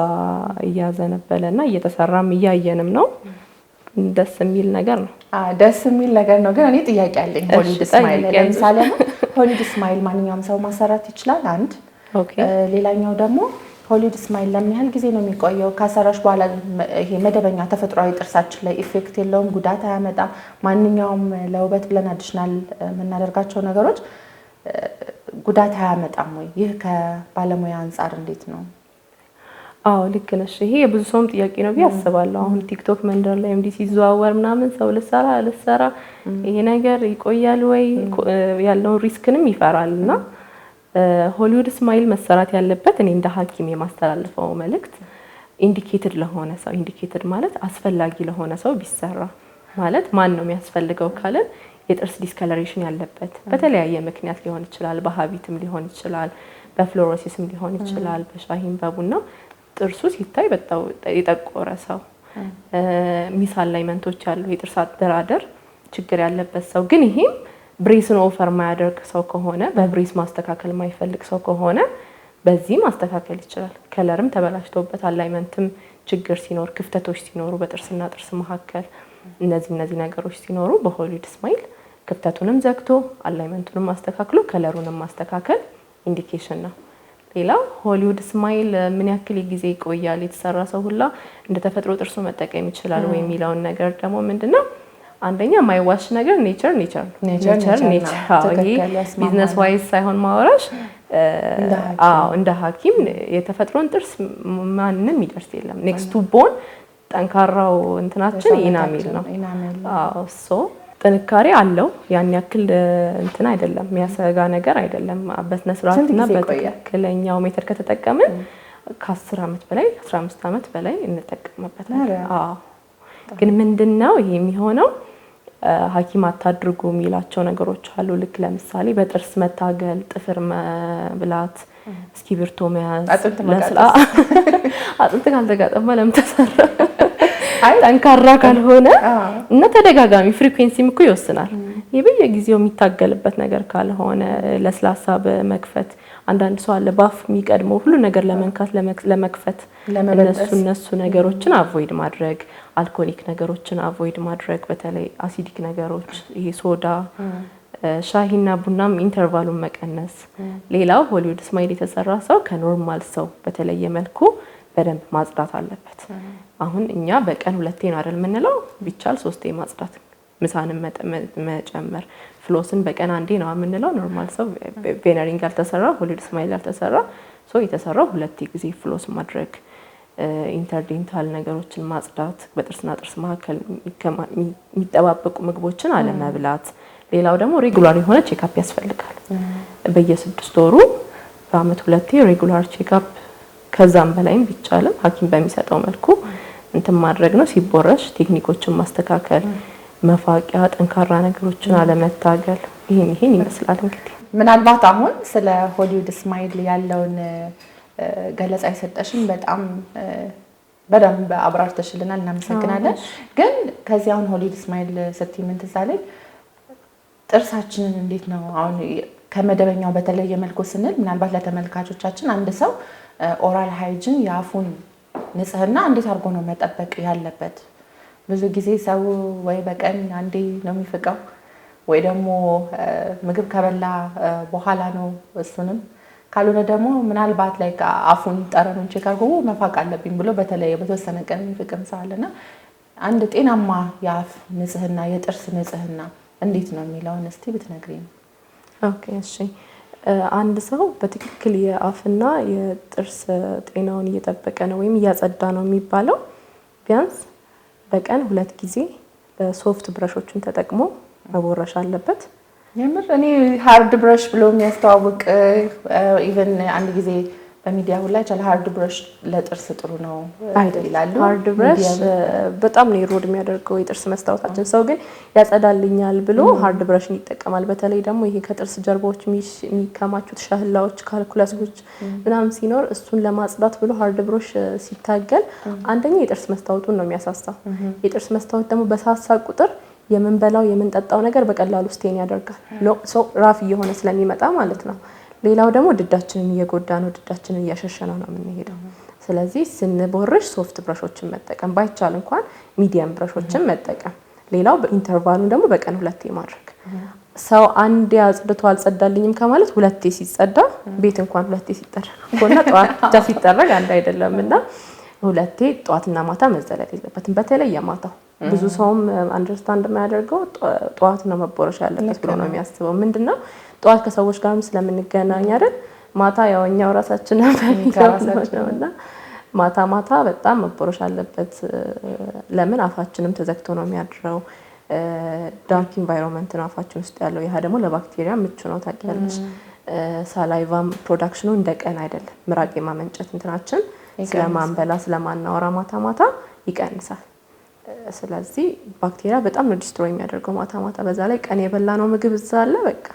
እያዘነበለና እየተሰራም እያየንም ነው። ደስ የሚል ነገር ነው። ደስ የሚል ነገር ነው። ግን እኔ ጥያቄ አለኝ። ሆሊውድ ስማይል ለምሳሌ ሆሊውድ ስማይል ማንኛውም ሰው ማሰራት ይችላል? አንድ ሌላኛው ደግሞ ሆሊውድ ስማይል ለምን ያህል ጊዜ ነው የሚቆየው? ካሰራሽ በኋላ ይሄ መደበኛ ተፈጥሯዊ ጥርሳችን ላይ ኢፌክት የለውም? ጉዳት አያመጣም? ማንኛውም ለውበት ብለን አዲሽናል የምናደርጋቸው ነገሮች ጉዳት አያመጣም ወይ? ይህ ከባለሙያ አንጻር እንዴት ነው? አዎ ልክ ነሽ። ይሄ የብዙ ሰውም ጥያቄ ነው ብዬ አስባለሁ። አሁን ቲክቶክ መንደር ላይ እንዲህ ሲዘዋወር ምናምን ሰው ልሰራ ይሄ ነገር ይቆያል ወይ ያለውን ሪስክንም ይፈራልና ሆሊውድ ስማይል መሰራት ያለበት እኔ እንደ ሐኪም የማስተላልፈው መልእክት ኢንዲኬትድ ለሆነ ሰው፣ ኢንዲኬትድ ማለት አስፈላጊ ለሆነ ሰው ቢሰራ ማለት ማን ነው የሚያስፈልገው ካለ የጥርስ ዲስከለሬሽን ያለበት በተለያየ ምክንያት ሊሆን ይችላል፣ በሃቢትም ሊሆን ይችላል፣ በፍሎሮሲስም ሊሆን ይችላል፣ በሻሂም በቡና ጥርሱ ሲታይ በጣም የጠቆረ ሰው ሚስ አላይመንቶች ያሉ የጥርስ አደራደር ችግር ያለበት ሰው ግን ይሄም ብሬስን ኦፈር ማያደርግ ሰው ከሆነ በብሬስ ማስተካከል ማይፈልግ ሰው ከሆነ በዚህ ማስተካከል ይችላል። ከለርም ተበላሽቶበት አላይመንትም ችግር ሲኖር ክፍተቶች ሲኖሩ በጥርስና ጥርስ መካከል እነዚህ ነገሮች ሲኖሩ በሆሊውድ ስማይል ክፍተቱንም ዘግቶ አላይመንቱንም ማስተካክሎ ከለሩንም ማስተካከል ኢንዲኬሽን ነው። ሌላው ሆሊውድ ስማይል ምን ያክል ጊዜ ይቆያል፣ የተሰራ ሰው ሁላ እንደ ተፈጥሮ ጥርሱ መጠቀም ይችላል ወይ የሚለውን ነገር ደግሞ ምንድነው አንደኛ ማይዋሽ ነገር ኔቸር ቢዝነስ ዋይዝ ሳይሆን ማወራሽ እንደ ሐኪም የተፈጥሮን ጥርስ ማንንም ይደርስ የለም። ኔክስት ቱ ቦን ጠንካራው እንትናችን ኢናሜል ነው። ሶ ጥንካሬ አለው። ያን ያክል እንትን አይደለም፣ የሚያሰጋ ነገር አይደለም። በስነ ስርዓትና በትክክለኛው ሜተድ ከተጠቀምን ከ10 አመት በላይ 15 አመት በላይ እንጠቀምበታለን። ግን ምንድነው ይሄ የሚሆነው ሐኪም አታድርጉ የሚላቸው ነገሮች አሉ። ልክ ለምሳሌ በጥርስ መታገል፣ ጥፍር መብላት፣ እስኪብርቶ መያዝ፣ አጥንት ካልተጋጠማ ለምን ተሰራ ጠንካራ ካልሆነ እና ተደጋጋሚ ፍሪኩዌንሲም እኮ ይወስናል። በየጊዜው የሚታገልበት ነገር ካልሆነ ለስላሳ በመክፈት አንዳንድ ሰው አለ ባፍ የሚቀድመው ሁሉ ነገር ለመንካት ለመክፈት እነሱ ነገሮችን አቮይድ ማድረግ፣ አልኮሊክ ነገሮችን አቮይድ ማድረግ፣ በተለይ አሲዲክ ነገሮች ይሄ ሶዳ፣ ሻሂና ቡናም ኢንተርቫሉን መቀነስ። ሌላው ሆሊውድ ስማይል የተሰራ ሰው ከኖርማል ሰው በተለየ መልኩ በደንብ ማጽዳት አለበት። አሁን እኛ በቀን 2 ነው አይደል የምንለው፣ ቢቻል 3 ማጽዳት፣ ምሳንም መጨመር። ፍሎስን በቀን 1 ነው የምንለው። ኖርማል ሰው ቬነሪንግ ያልተሰራ ሆሊውድ ስማይል ያልተሰራ ሰው የተሰራው 2 ጊዜ ፍሎስ ማድረግ፣ ኢንተርዴንታል ነገሮችን ማጽዳት፣ በጥርስና ጥርስ መካከል የሚጠባበቁ ምግቦችን አለመብላት። ሌላው ደግሞ ሬጉላር የሆነ ቼክአፕ ያስፈልጋል። በየ6 ወሩ በአመት 2 ሬጉላር ቼክአፕ፣ ከዛም በላይም ቢቻልም ሐኪም በሚሰጠው መልኩ እንትን ማድረግ ነው። ሲቦረሽ ቴክኒኮችን ማስተካከል፣ መፋቂያ፣ ጠንካራ ነገሮችን አለመታገል። ይሄን ይመስላል። እንግዲህ ምናልባት አሁን ስለ ሆሊውድ ስማይል ያለውን ገለጻ የሰጠሽን በጣም በደንብ አብራርተሽልናል፣ እናመሰግናለን። ግን ከዚህ አሁን ሆሊውድ ስማይል ስትይ ምን ትዝ አለኝ፣ ጥርሳችንን እንዴት ነው አሁን ከመደበኛው በተለየ መልኩ ስንል ምናልባት ለተመልካቾቻችን አንድ ሰው ኦራል ሃይጂን የአፉን ንጽህና እንዴት አድርጎ ነው መጠበቅ ያለበት? ብዙ ጊዜ ሰው ወይ በቀን 1 ነው የሚፍቀው ወይ ደግሞ ምግብ ከበላ በኋላ ነው፣ እሱንም ካልሆነ ደግሞ ምናልባት ላይ አፉን ጠረኑን ቼክ አድርጎ መፋቅ አለብኝ ብሎ በተለይ በተወሰነ ቀን የሚፍቅም ሰው አለና አንድ ጤናማ የአፍ ንጽህና የጥርስ ንጽህና እንዴት ነው የሚለውን እስቲ ብትነግሪኝ። ኦኬ እሺ። አንድ ሰው በትክክል የአፍና የጥርስ ጤናውን እየጠበቀ ነው ወይም እያጸዳ ነው የሚባለው ቢያንስ በቀን 2 ጊዜ ሶፍት ብረሾችን ተጠቅሞ መቦረሽ አለበት። የምር እኔ ሃርድ ብረሽ ብሎ የሚያስተዋውቅ ኢቭን አንድ ጊዜ በሚዲያ ሁላ ይቻላል ሃርድ ብረሽ ለጥርስ ጥሩ ነው ይላሉ። ሃርድ ብረሽ በጣም ነው ሮድ የሚያደርገው የጥርስ መስታወታችን። ሰው ግን ያጸዳልኛል ብሎ ሃርድ ብረሽን ይጠቀማል። በተለይ ደግሞ ይሄ ከጥርስ ጀርባዎች የሚከማቹት ሻህላዎች፣ ካልኩለሶች ምናምን ሲኖር እሱን ለማጽዳት ብሎ ሃርድ ብረሽ ሲታገል አንደኛ የጥርስ መስታወቱን ነው የሚያሳሳው። የጥርስ መስታወት ደግሞ በሳሳ ቁጥር የምንበላው የምንጠጣው ነገር በቀላሉ ስቴን ያደርጋል። ሰው ራፍ እየሆነ ስለሚመጣ ማለት ነው። ሌላው ደግሞ ድዳችንን እየጎዳ ነው፣ ድዳችንን እያሸሸነው ነው የምንሄደው። ስለዚህ ስንቦርሽ ሶፍት ብረሾችን መጠቀም ባይቻል እንኳን ሚዲየም ብረሾችን መጠቀም። ሌላው በኢንተርቫሉን ደግሞ በቀን 2 ማድረግ። ሰው አንዴ አጽድቶ አልጸዳልኝም ከማለት 2 ሲጸዳ ቤት እንኳን 2 ሲጠረግ እና ጠዋት ብቻ ሲጠረግ አንድ አይደለምና 2 ጠዋትና ማታ መዘለል የለበትም። በተለይ የማታው ብዙ ሰውም አንደርስታንድ የማያደርገው ጠዋት ነው መቦረሽ ያለበት ብሎ ነው የሚያስበው። ምንድነው ጠዋት ከሰዎች ጋርም ስለምንገናኝ አይደል፣ ማታ ያው እኛው ራሳችን ነውና ማታ በጣም መቦረሽ አለበት። ለምን አፋችንም ተዘግቶ ነው የሚያድረው። ዳርክ ኢንቫይሮንመንት ነው አፋችን ውስጥ ያለው። ያ ደግሞ ለባክቴሪያ ምቹ ነው ታውቂያለሽ። ሳላይቫም ፕሮዳክሽኑ እንደቀን አይደለም። ምራቅ የማመንጨት እንትናችን ስለማንበላ ስለማናወራ ማታ ይቀንሳል። ስለዚህ ባክቴሪያ በጣም ነው ዲስትሮይ የሚያደርገው ማታ። በዛ ላይ ቀን የበላ ነው ምግብ እዛ አለ በቃ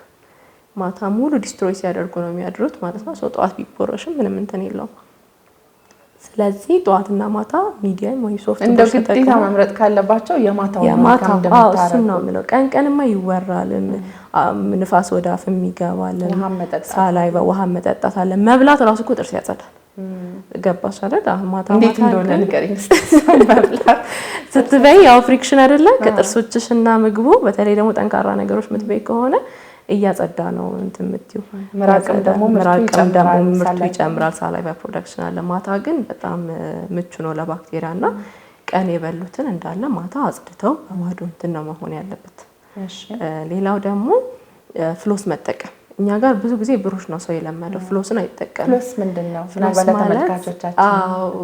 ማታ ሙሉ ዲስትሮይ ሲያደርጉ ነው የሚያድሩት ማለት ነው። ሰው ጠዋት ቢቦረሽም ምንም እንትን የለውም። ስለዚህ ጠዋትና ማታ ሚዲየም ወይ ሶፍት እንደ ግዴታ መምረጥ ካለባቸው የማታው እሱን ነው የምለው። ቀንማ ይወራል ንፋስ ወደ አፍ የሚገባል ሳላይ በውሃ መጠጣት አለ። መብላት ራሱ እኮ ጥርስ ያጸዳል። ገባሽ አይደል? ማታ እንዴት እንደሆነ ንገሪኝ መብላት ስትበይ ያው ፍሪክሽን አይደለ ከጥርሶችሽና ምግቡ። በተለይ ደግሞ ጠንካራ ነገሮች የምትበይ ከሆነ እያጸዳ ነው እንትን የምትይው። ምራቅም ደግሞ ምርቱ ይጨምራል። ሳላይቫ ፕሮዳክሽን አለ። ማታ ግን በጣም ምቹ ነው ለባክቴሪያና ቀን የበሉትን እንዳለ ማታ አጽድተው በማዶ እንትን ነው መሆን ያለበት። ሌላው ደግሞ ፍሎስ መጠቀም። እኛ ጋር ብዙ ጊዜ ብሩሽ ነው ሰው የለመደው፣ ፍሎስን አይጠቀምም። ፍሎስ ምንድነው? ተመልካቾቻችን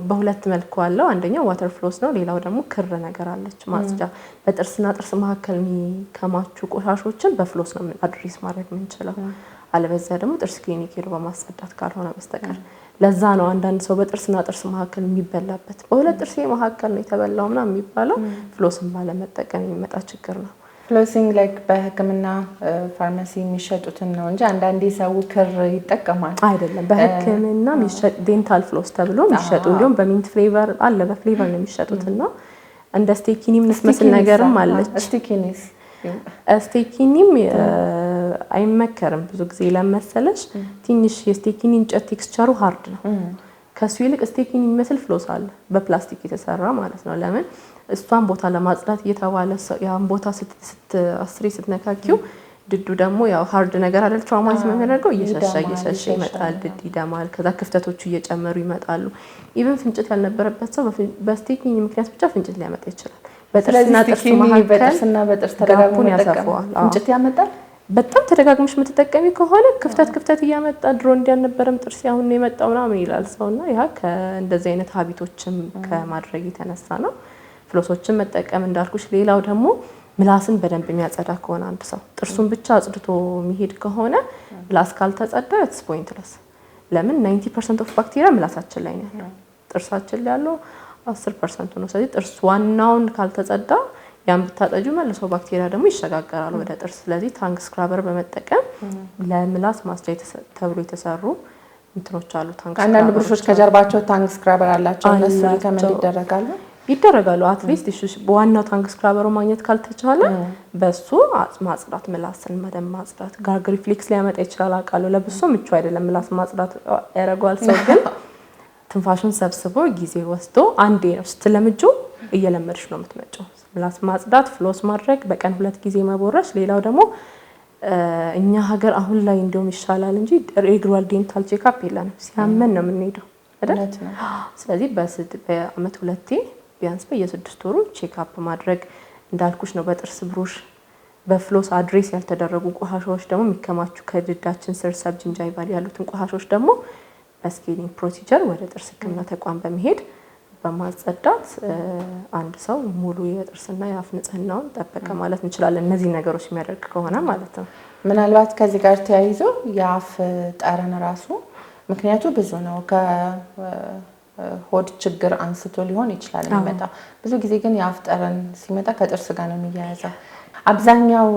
በሁለት መልኩ አለው። አንደኛው ዋተር ፍሎስ ነው። ሌላው ደግሞ ክር ነገር አለች ማጽጃ። በጥርስና ጥርስ መካከል የሚከማቹ ቆሻሾችን በፍሎስ ነው አድሬስ ማድረግ የምንችለው። አለበዚያ ደግሞ ጥርስ ክሊኒክ ሄዶ በማስጸዳት ካልሆነ በስተቀር። ለዛ ነው አንዳንድ ሰው በጥርስና ጥርስ መካከል የሚበላበት በሁለት ጥርስ መካከል ነው የተበላው ምናምን የሚባለው ፍሎስን ባለመጠቀም የሚመጣ ችግር ነው። ፍሎሲንግ ላይክ በሕክምና ፋርማሲ የሚሸጡትን ነው እንጂ አንዳንዴ ሰው ክር ይጠቀማል አይደለም። በሕክምና የሚሸጥ ዴንታል ፍሎስ ተብሎ የሚሸጡ እንዲሁም በሚንት ፍሌቨር አለ። በፍሌቨር ነው የሚሸጡትና እንደ ስቴኪኒም መስል ነገርም አለች። ስቴኪኒም አይመከርም ብዙ ጊዜ ለመሰለሽ። ትንሽ የስቴኪኒ እንጨት ቴክስቸሩ ሃርድ ነው። ከሱ ይልቅ ስቴኪኒ የሚመስል ፍሎስ አለ በፕላስቲክ የተሰራ ማለት ነው። ለምን እሷን ቦታ ለማጽዳት እየተባለ ያን ቦታ አስሬ ስትነካኪው ድዱ ደግሞ ያው ሃርድ ነገር አይደል ትራውማቲክ የሚያደርገው እየሸሸ ይመጣል። ድድ ይደማል። ከዛ ክፍተቶቹ እየጨመሩ ይመጣሉ። ኢቭን ፍንጭት ያልነበረበት ሰው በስቴኪኒ ምክንያት ብቻ ፍንጭት ሊያመጣ ይችላል። በጥርስና በጥርስ ተደጋግሞ ያሰፋዋል። ፍንጭት ያመጣል። በጣም ተደጋግመሽ የምትጠቀሚ ከሆነ ክፍተት እያመጣ ድሮ እንዲያልነበረም ጥርስ አሁን ነው የመጣው ምናምን ይላል ሰውና ያ ከእንደዚህ አይነት ሀቢቶችም ከማድረግ የተነሳ ነው። ፍሎሶችን መጠቀም እንዳልኩሽ። ሌላው ደግሞ ምላስን በደንብ የሚያጸዳ ከሆነ አንድ ሰው ጥርሱን ብቻ አጽድቶ የሚሄድ ከሆነ ምላስ ካልተጸዳ ኢትስ ፖይንትለስ። ለምን 90% ኦፍ ባክቴሪያ ምላሳችን ላይ ነው ያለው። ጥርሳችን ላይ ያለው 10% ነው። ስለዚህ ጥርስ ዋናውን ካልተጸዳ ያን ብታጠጁ መልሶ ባክቴሪያ ደግሞ ይሸጋገራል ወደ ጥርስ። ስለዚህ ታንግ ስክራበር በመጠቀም ለምላስ ማጽጃ ተብሎ የተሰሩ እንትኖች አሉ። ታንግ ስክራበር አንዳንድ ብሩሾች ከጀርባቸው ታንግ ስክራበር አላቸው። እነሱ ሪከመንድ ይደረጋሉ። አትሊስት እሺ በዋናው ታንግ ስክራበሩ ማግኘት ካልተቻለ በሱ ማጽዳት፣ ምላስን መደም ማጽዳት ጋርግ ሪፍሌክስ ሊያመጣ ይችላል አውቃለሁ። ለብሶ ምቹ አይደለም ምላስ ማጽዳት ያረጋል። ሰው ግን ትንፋሽን ሰብስቦ ጊዜ ወስዶ አንዴ ነው ስትለምጁ እየለመድሽ ነው የምትመጪው። ምላስ ማጽዳት፣ ፍሎስ ማድረግ፣ በቀን 2 ጊዜ መቦረሽ። ሌላው ደግሞ እኛ ሀገር አሁን ላይ እንደውም ይሻላል እንጂ ሬጉላር ዴንታል ቼክአፕ የለንም። ሲያመን ነው የምንሄደው አይደል? ስለዚህ በአመት 2 ቢያንስ በየ6 ወሩ ቼክአፕ ማድረግ እንዳልኩሽ ነው። በጥርስ ብሩሽ በፍሎስ አድሬስ ያልተደረጉ ቆሻሻዎች ደግሞ የሚከማቹ ከድዳችን ስር ሰብጂንጃይቫል ያሉትን ቆሻሻዎች ደግሞ በስኬሊንግ ፕሮሲጀር ወደ ጥርስ ሕክምና ተቋም በመሄድ በማጸዳት አንድ ሰው ሙሉ የጥርስና የአፍ ንጽህናውን ጠበቀ ማለት እንችላለን። እነዚህ ነገሮች የሚያደርግ ከሆነ ማለት ነው። ምናልባት ከዚህ ጋር ተያይዞ የአፍ ጠረን ራሱ ምክንያቱ ብዙ ነው። ሆድ ችግር አንስቶ ሊሆን ይችላል የሚመጣው። ብዙ ጊዜ ግን የአፍ ጠረን ሲመጣ ከጥርስ ጋር ነው የሚያያዘው። አብዛኛው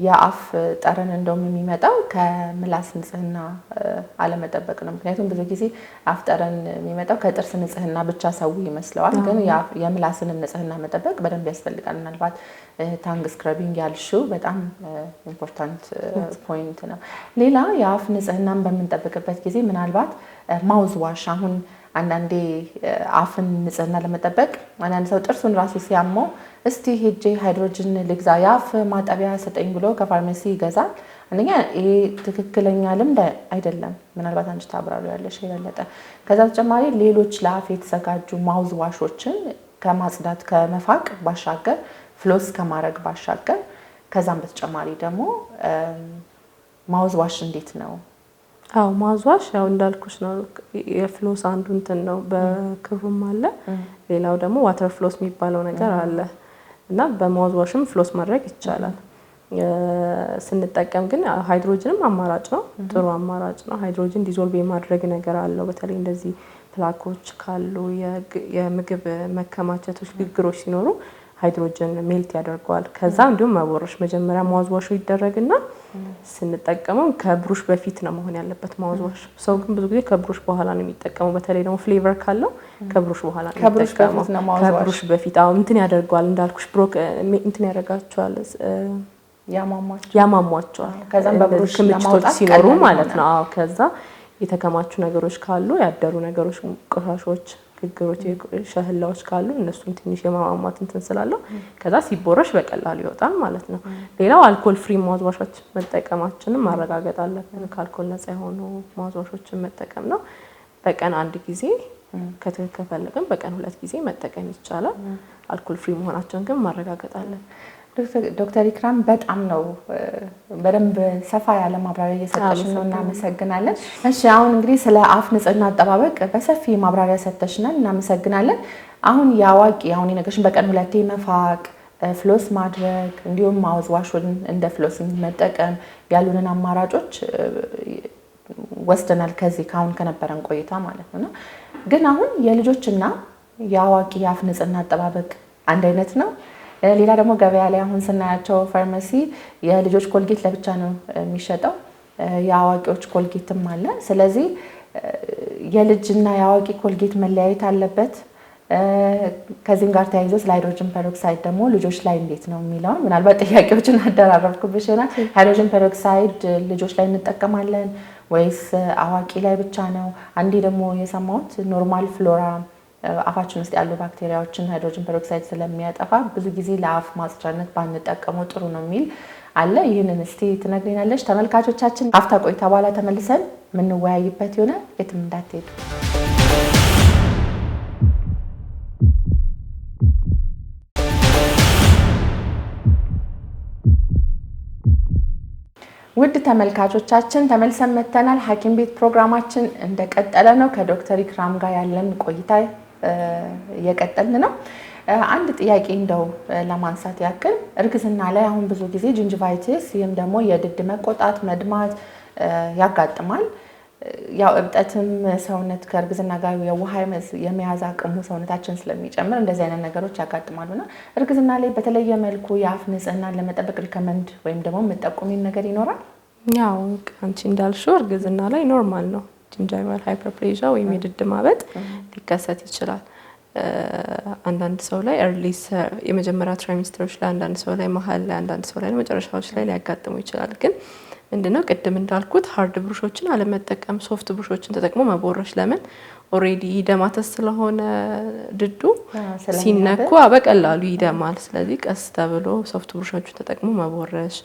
የአፍ ጠረን እንደውም የሚመጣው ከምላስ ንጽህና አለመጠበቅ ነው። ምክንያቱም ብዙ ጊዜ አፍ ጠረን የሚመጣው ከጥርስ ንጽህና ብቻ ሰው ይመስለዋል። ግን የምላስን ንጽህና መጠበቅ በደንብ ያስፈልጋል። ምናልባት ታንግ ስክረቢንግ ያልሽው በጣም ኢምፖርታንት ፖይንት ነው። ሌላ የአፍ ንጽህናን በምንጠብቅበት ጊዜ ምናልባት ማውዝ ዋሽ አሁን አንዳንዴ አፍን ንጽህና ለመጠበቅ አንዳንድ ሰው ጥርሱን ራሱ ሲያመው እስቲ ሄጄ ሃይድሮጅን ልግዛ የአፍ ማጠቢያ ስጠኝ ብሎ ከፋርማሲ ይገዛል። አንደኛ ይሄ ትክክለኛ ልምድ አይደለም። ምናልባት አንቺ ታብራሪያለሽ የበለጠ። ከዛ በተጨማሪ ሌሎች ለአፍ የተዘጋጁ ማውዝ ዋሾችን ከማጽዳት ከመፋቅ ባሻገር ፍሎስ ከማድረግ ባሻገር ከዛም በተጨማሪ ደግሞ ማውዝ ዋሽ እንዴት ነው? አው ማውዝዋሽ ያው እንዳልኩሽ ነው የፍሎስ አንዱ እንትን ነው። በክሩም አለ። ሌላው ደግሞ ዋተር ፍሎስ የሚባለው ነገር አለ እና በማውዝዋሽም ፍሎስ ማድረግ ይቻላል። ስንጠቀም ግን ሃይድሮጅንም አማራጭ ነው፣ ጥሩ አማራጭ ነው። ሃይድሮጅን ዲዞልቭ የማድረግ ነገር አለው። በተለይ እንደዚህ ፕላኮች ካሉ የምግብ መከማቸቶች ግግሮች ሲኖሩ ሃይድሮጅን ሜልት ያደርገዋል። ከዛ እንዲሁም መቦረሽ መጀመሪያ ማውዝዋሹ ይደረግና ስንጠቀመው ከብሩሽ በፊት ነው መሆን ያለበት ማውዝዋሽ። ሰው ግን ብዙ ጊዜ ከብሩሽ በኋላ ነው የሚጠቀመው። በተለይ ደግሞ ፍሌቨር ካለው ከብሩሽ በኋላ ነው የሚጠቀመው። ከብሩሽ በፊት አሁን እንትን ያደርገዋል እንዳልኩሽ ብሮክ እንትን ያደርጋቸዋል፣ ያማሟቸዋል። ከዛም በብሩሽ ለማውጣት ሲኖሩ ማለት ነው። አዎ ከዛ የተከማቹ ነገሮች ካሉ ያደሩ ነገሮች፣ ቆሻሾች፣ ግግሮች፣ ሸህላዎች ካሉ እነሱን ትንሽ የማማማት እንትን ስላለው ከዛ ሲቦረሽ በቀላሉ ይወጣል ማለት ነው። ሌላው አልኮል ፍሪ ማውዝዋሾች መጠቀማችንን ማረጋገጥ አለብን። ከአልኮል ነፃ የሆኑ ማውዝዋሾችን መጠቀም ነው። በቀን 1 ጊዜ ከፈለግን በቀን 2 ጊዜ መጠቀም ይቻላል። አልኮል ፍሪ መሆናቸውን ግን ማረጋገጥ አለብን። ዶክተር ኢክራም በጣም ነው በደንብ ሰፋ ያለ ማብራሪያ እየሰጠሽን ነው፣ እናመሰግናለን። እሺ አሁን እንግዲህ ስለ አፍ ንጽህና አጠባበቅ በሰፊ ማብራሪያ ሰጥተሽናል፣ እናመሰግናለን። አሁን የአዋቂ አሁን የነገርሽን በቀን 2 መፋቅ፣ ፍሎስ ማድረግ እንዲሁም ማውዝዋሹን እንደ ፍሎስ መጠቀም ያሉንን አማራጮች ወስደናል ከዚህ ካሁን ከነበረን ቆይታ ማለት ነው። ግን አሁን የልጆችና የአዋቂ የአፍ ንጽህና አጠባበቅ አንድ አይነት ነው? ሌላ ደግሞ ገበያ ላይ አሁን ስናያቸው ፋርማሲ የልጆች ኮልጌት ለብቻ ነው የሚሸጠው፣ የአዋቂዎች ኮልጌትም አለ። ስለዚህ የልጅና የአዋቂ ኮልጌት መለያየት አለበት። ከዚህም ጋር ተያይዞ ስለ ሃይድሮጅን ፐሮክሳይድ ደግሞ ልጆች ላይ እንዴት ነው የሚለውን ምናልባት ጥያቄዎችን አደራረብኩብሽ ይሆናል። ሃይድሮጅን ፐሮክሳይድ ልጆች ላይ እንጠቀማለን ወይስ አዋቂ ላይ ብቻ ነው? አንዴ ደግሞ የሰማሁት ኖርማል ፍሎራ አፋችን ውስጥ ያሉ ባክቴሪያዎችን ሃይድሮጅን ፐሮክሳይድ ስለሚያጠፋ ብዙ ጊዜ ለአፍ ማጽጃነት ባንጠቀመው ጥሩ ነው የሚል አለ። ይህንን እስቲ ትነግሪናለሽ? ተመልካቾቻችን አፍታ ቆይታ በኋላ ተመልሰን የምንወያይበት ይሆናል። የትም እንዳትሄዱ። ውድ ተመልካቾቻችን ተመልሰን መጥተናል። ሐኪም ቤት ፕሮግራማችን እንደቀጠለ ነው። ከዶክተር ኢክራም ጋር ያለን ቆይታ እየቀጠልን ነው። አንድ ጥያቄ እንደው ለማንሳት ያክል እርግዝና ላይ አሁን ብዙ ጊዜ ጂንጂቫይቲስ ይህም ደግሞ የድድ መቆጣት፣ መድማት ያጋጥማል። ያው እብጠትም ሰውነት ከእርግዝና ጋር የውሃ የመያዝ አቅሙ ሰውነታችን ስለሚጨምር እንደዚህ አይነት ነገሮች ያጋጥማሉና እርግዝና ላይ በተለየ መልኩ የአፍ ንጽህናን ለመጠበቅ ሪከመንድ ወይም ደግሞ የምጠቁሚን ነገር ይኖራል? ያው አንቺ እንዳልሽው እርግዝና ላይ ኖርማል ነው ጂንጂቫል ሃይፐርፕሌዥያ ወይም የድድ ማበጥ ሊከሰት ይችላል። አንዳንድ ሰው ላይ የመጀመሪያ ትራይሚስተሮች ላይ፣ አንዳንድ ሰው ላይ መሀል ላይ፣ አንዳንድ ሰው ላይ መጨረሻዎች ላይ ሊያጋጥሙ ይችላል። ግን ምንድነው ቅድም እንዳልኩት ሃርድ ብሩሾችን አለመጠቀም፣ ሶፍት ብሩሾችን ተጠቅሞ መቦረሽ። ለምን ኦሬዲ ይደማተስ ስለሆነ ድዱ ሲነኩ በቀላሉ ይደማል። ስለዚህ ቀስ ተብሎ ሶፍት ብሩሾችን ተጠቅሞ መቦረሽ፣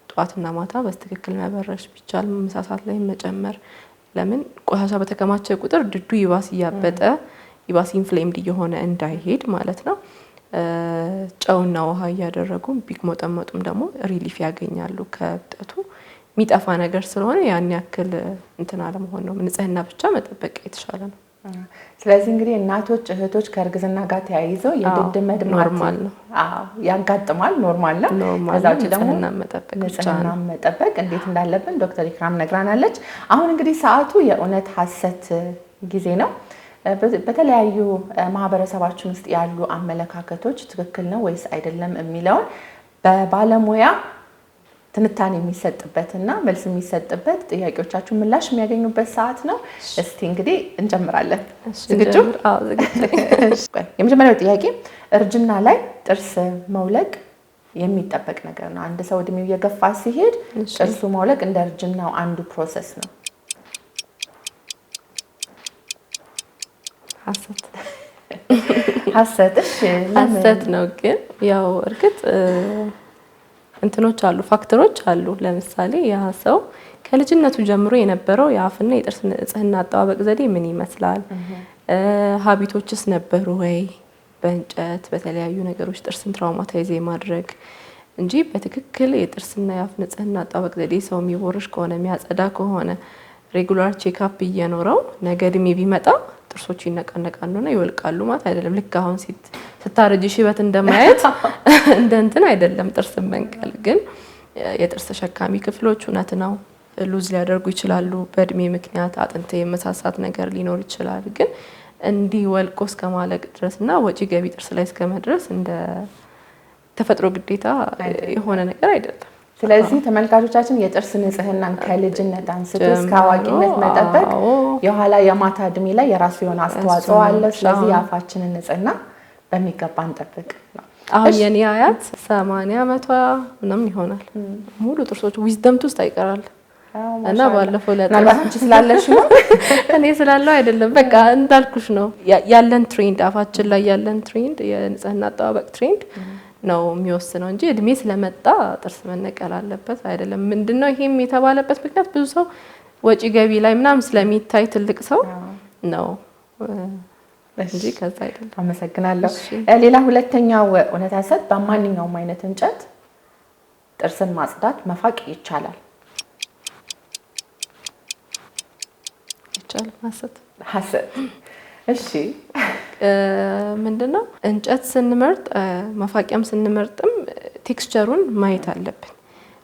ጧትና ማታ በትክክል መበረሽ ቢቻል መሳሳት ላይ መጨመር። ለምን ቆሻሻ በተከማቸ ቁጥር ድዱ ይባስ እያበጠ ይባስ ኢንፍሌምድ እየሆነ እንዳይሄድ ማለት ነው። ጨውና ውሃ እያደረጉ ቢሞጠመጡም ደግሞ ሪሊፍ ያገኛሉ ከብጠቱ። የሚጠፋ ነገር ስለሆነ ያን ያክል እንትን አለመሆን ነው። ንጽህና ብቻ መጠበቅ የተሻለ ነው። ስለዚህ እንግዲህ እናቶች እህቶች ከእርግዝና ጋር ተያይዘው የድድ መድማት ኖርማል ነው፣ ያጋጥማል፣ ኖርማል ነው። ከዛ ውጭ ደግሞ ንጽህና መጠበቅ እንዴት እንዳለብን ዶክተር ኢክራም ነግራናለች። አሁን እንግዲህ ሰዓቱ የእውነት ሐሰት ጊዜ ነው። በተለያዩ ማህበረሰባችን ውስጥ ያሉ አመለካከቶች ትክክል ነው ወይስ አይደለም የሚለውን በባለሙያ ትንታኔ የሚሰጥበትና መልስ የሚሰጥበት ጥያቄዎቻችሁ ምላሽ የሚያገኙበት ሰዓት ነው። እስቲ እንግዲህ እንጀምራለን። ዝግጁ? የመጀመሪያው ጥያቄ እርጅና ላይ ጥርስ መውለቅ የሚጠበቅ ነገር ነው። አንድ ሰው እድሜው እየገፋ ሲሄድ ጥርሱ መውለቅ እንደ እርጅናው አንዱ ፕሮሰስ ነው። ሐሰት ነው። ግን ያው እርግጥ እንትኖች አሉ፣ ፋክተሮች አሉ። ለምሳሌ ያ ሰው ከልጅነቱ ጀምሮ የነበረው የአፍና የጥርስ ንጽህና አጠባበቅ ዘዴ ምን ይመስላል? ሀቢቶችስ ነበሩ ወይ? በእንጨት በተለያዩ ነገሮች ጥርስን ትራውማታይዝ ማድረግ እንጂ በትክክል የጥርስና የአፍ ንጽህና አጠባበቅ ዘዴ ሰው የሚቦርሽ ከሆነ የሚያጸዳ ከሆነ ሬጉላር ቼክአፕ እየኖረው ነገ እድሜ ቢመጣ ጥርሶቹ ይነቃነቃሉና ይወልቃሉ ማለት አይደለም። ልክ አሁን ስታረጂ ሽበት እንደማየት እንደ እንትን አይደለም። ጥርስ መንቀል ግን የጥርስ ተሸካሚ ክፍሎች እውነት ነው ሉዝ ሊያደርጉ ይችላሉ። በእድሜ ምክንያት አጥንት የመሳሳት ነገር ሊኖር ይችላል። ግን እንዲህ ወልቆ እስከማለቅ ድረስና ወጪ ገቢ ጥርስ ላይ እስከመድረስ እንደ ተፈጥሮ ግዴታ የሆነ ነገር አይደለም። ስለዚህ ተመልካቾቻችን የጥርስ ንጽህናን ከልጅነት አንስቶ እስከ አዋቂነት መጠበቅ የኋላ የማታ እድሜ ላይ የራሱ የሆነ አስተዋጽኦ አለው። ስለዚህ የአፋችንን ንጽህና በሚገባ እንጠብቅ ነው። አሁን የኔ አያት 80 ዓመቷ ምናምን ይሆናል። ሙሉ ጥርሶች ዊዝደም ውስጥ አይቀራል እና ባለፈው ለጥርስ ስላለሽ ነው እኔ ስላለው አይደለም። በቃ እንዳልኩሽ ነው ያለን ትሬንድ፣ አፋችን ላይ ያለን ትሬንድ፣ የንጽህና አጠባበቅ ትሬንድ ነው የሚወስነው እንጂ እድሜ ስለመጣ ጥርስ መነቀል አለበት አይደለም። ምንድነው ይሄም የተባለበት ምክንያት ብዙ ሰው ወጪ ገቢ ላይ ምናምን ስለሚታይ ትልቅ ሰው ነው እንጂ ከዛ አይደለም። አመሰግናለሁ። ሌላ ሁለተኛው እውነት ሐሰት፣ በማንኛውም አይነት እንጨት ጥርስን ማጽዳት መፋቅ ይቻላል? ይቻላል። ሐሰት። እሺ ምንድነው እንጨት ስንመርጥ መፋቂያም ስንመርጥም ቴክስቸሩን ማየት አለብን።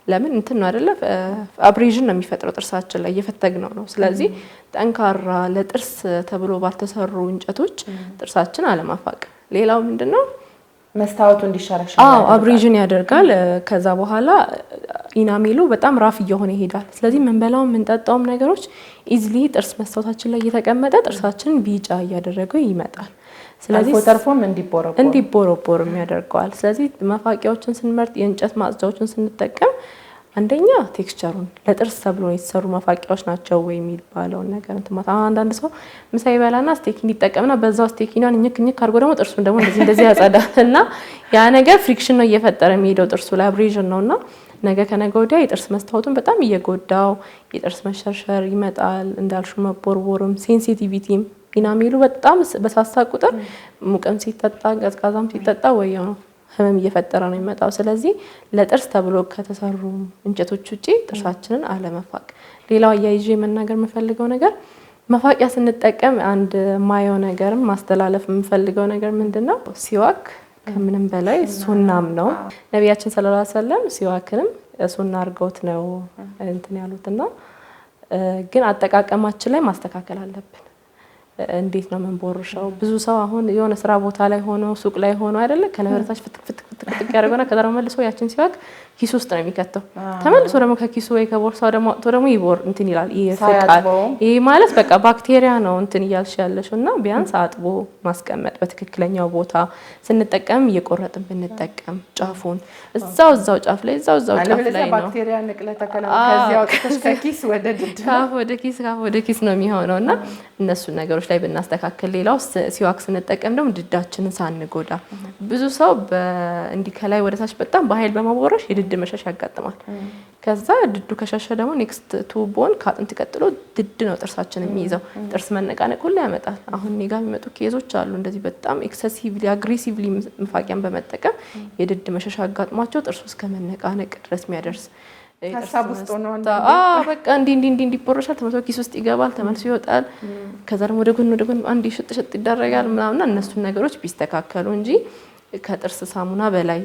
ለምን እንትን ነው አይደለ አብሬዥን ነው የሚፈጥረው ጥርሳችን ላይ እየፈተግነው ነው። ስለዚህ ጠንካራ ለጥርስ ተብሎ ባልተሰሩ እንጨቶች ጥርሳችን አለማፋቅ። ሌላው ምንድነው መስታወቱ እንዲሸረሸር አብሬዥን ያደርጋል። ከዛ በኋላ ኢናሜሉ በጣም ራፍ እየሆነ ይሄዳል። ስለዚህ የምንበላው የምንጠጣውም ነገሮች ኢዝሊ ጥርስ መስታወታችን ላይ እየተቀመጠ ጥርሳችንን ቢጫ እያደረገው ይመጣል። ስለዚህ ተርፎም እንዲቦረቦር ያደርገዋል። ስለዚህ መፋቂያዎችን ስንመርጥ የእንጨት ማጽጃዎችን ስንጠቀም አንደኛ ቴክስቸሩን ለጥርስ ተብሎ የተሰሩ መፋቂያዎች ናቸው ወይ የሚባለውን ነገር እንትማታ አንዳንድ ሰው ምሳ ይበላና ስቴክ እንዲጠቀምና በዛው ስቴኪናን እኝክ አድርጎ ደግሞ ጥርሱን ደግሞ እንደዚህ ያጸዳልና ያ ነገር ፍሪክሽን ነው እየፈጠረ የሚሄደው ጥርሱ ላይ አብሬዥን ነውና ነገ ከነገ ወዲያ የጥርስ መስታወቱን በጣም እየጎዳው የጥርስ መሸርሸር ይመጣል። እንዳልሹ መቦርቦርም ሴንሲቲቪቲም ኢናሜሉ በጣም በሳሳ ቁጥር ሙቀም ሲጠጣ ቀዝቃዛም ሲጠጣ ወያው ነው ህመም እየፈጠረ ነው የሚመጣው። ስለዚህ ለጥርስ ተብሎ ከተሰሩ እንጨቶች ውጪ ጥርሳችንን አለመፋቅ። ሌላው አያይዤ መናገር የምፈልገው ነገር መፋቂያ ስንጠቀም አንድ ማየው ነገርም ማስተላለፍ የምፈልገው ነገር ምንድነው ሲዋክ ከምንም በላይ ሱናም ነው። ነቢያችን ሰለላሁ ዐለይሂ ወሰለም ሲዋክንም ሱና አድርገውት ነው እንትን ያሉትና ግን አጠቃቀማችን ላይ ማስተካከል አለብን። እንዴት ነው መንቦርሻው? ብዙ ሰው አሁን የሆነ ስራ ቦታ ላይ ሆኖ ሱቅ ላይ ሆኖ አይደለ ከለበረታች ፍትክ ያደርገና ከዛ ደግሞ መልሶ ያችን ሲዋክ ኪስ ውስጥ ነው የሚከተው። ተመልሶ ደግሞ ከኪሱ ወይ ከቦርሳው ደግሞ አጥቶ ደግሞ ይቦር እንትን ይላል ይፈቃል። ይሄ ማለት በቃ ባክቴሪያ ነው እንትን እያልሽ ያለሽውና ቢያንስ አጥቦ ማስቀመጥ በትክክለኛው ቦታ ስንጠቀም እየቆረጥን ብንጠቀም ጫፉን እዛው ጫፍ ላይ እዛው ጫፍ ላይ ነው ባክቴሪያ ንቅለ ተከላ ከዚያው ከሽ ከኪስ ወደ ድድ ወደ ኪስ ነው የሚሆነውና እነሱ ነገሮች ላይ ብናስተካክል። ሌላው ሲዋክ ስንጠቀም ደግሞ ድዳችንን ሳንጎዳ ብዙ ሰው እንዲህ ከላይ ወደ ታች በጣም በኃይል በማቦረሽ የድድ መሸሽ ያጋጥማል። ከዛ ድዱ ከሸሸ ደግሞ ኔክስት ቱቦን ከአጥንት ቀጥሎ ድድ ነው ጥርሳችን የሚይዘው። ጥርስ መነቃነቅ ሁሉ ያመጣል። አሁን እኔ ጋር የሚመጡ ኬዞች አሉ እንደዚህ በጣም ኤክሰሲቭሊ አግሬሲቭሊ መፋቂያን በመጠቀም የድድ መሸሽ አጋጥሟቸው ጥርሱ እስከ መነቃነቅ ድረስ የሚያደርስ ሀሳብ ውስጥ ሆኖ በቃ እንዲፖረሻል ተመልሶ ኪስ ውስጥ ይገባል፣ ተመልሶ ይወጣል። ከዛ ደግሞ ወደ ጎን አንድ ሽጥ ይደረጋል ምናምና እነሱን ነገሮች ቢስተካከሉ እንጂ ከጥርስ ሳሙና በላይ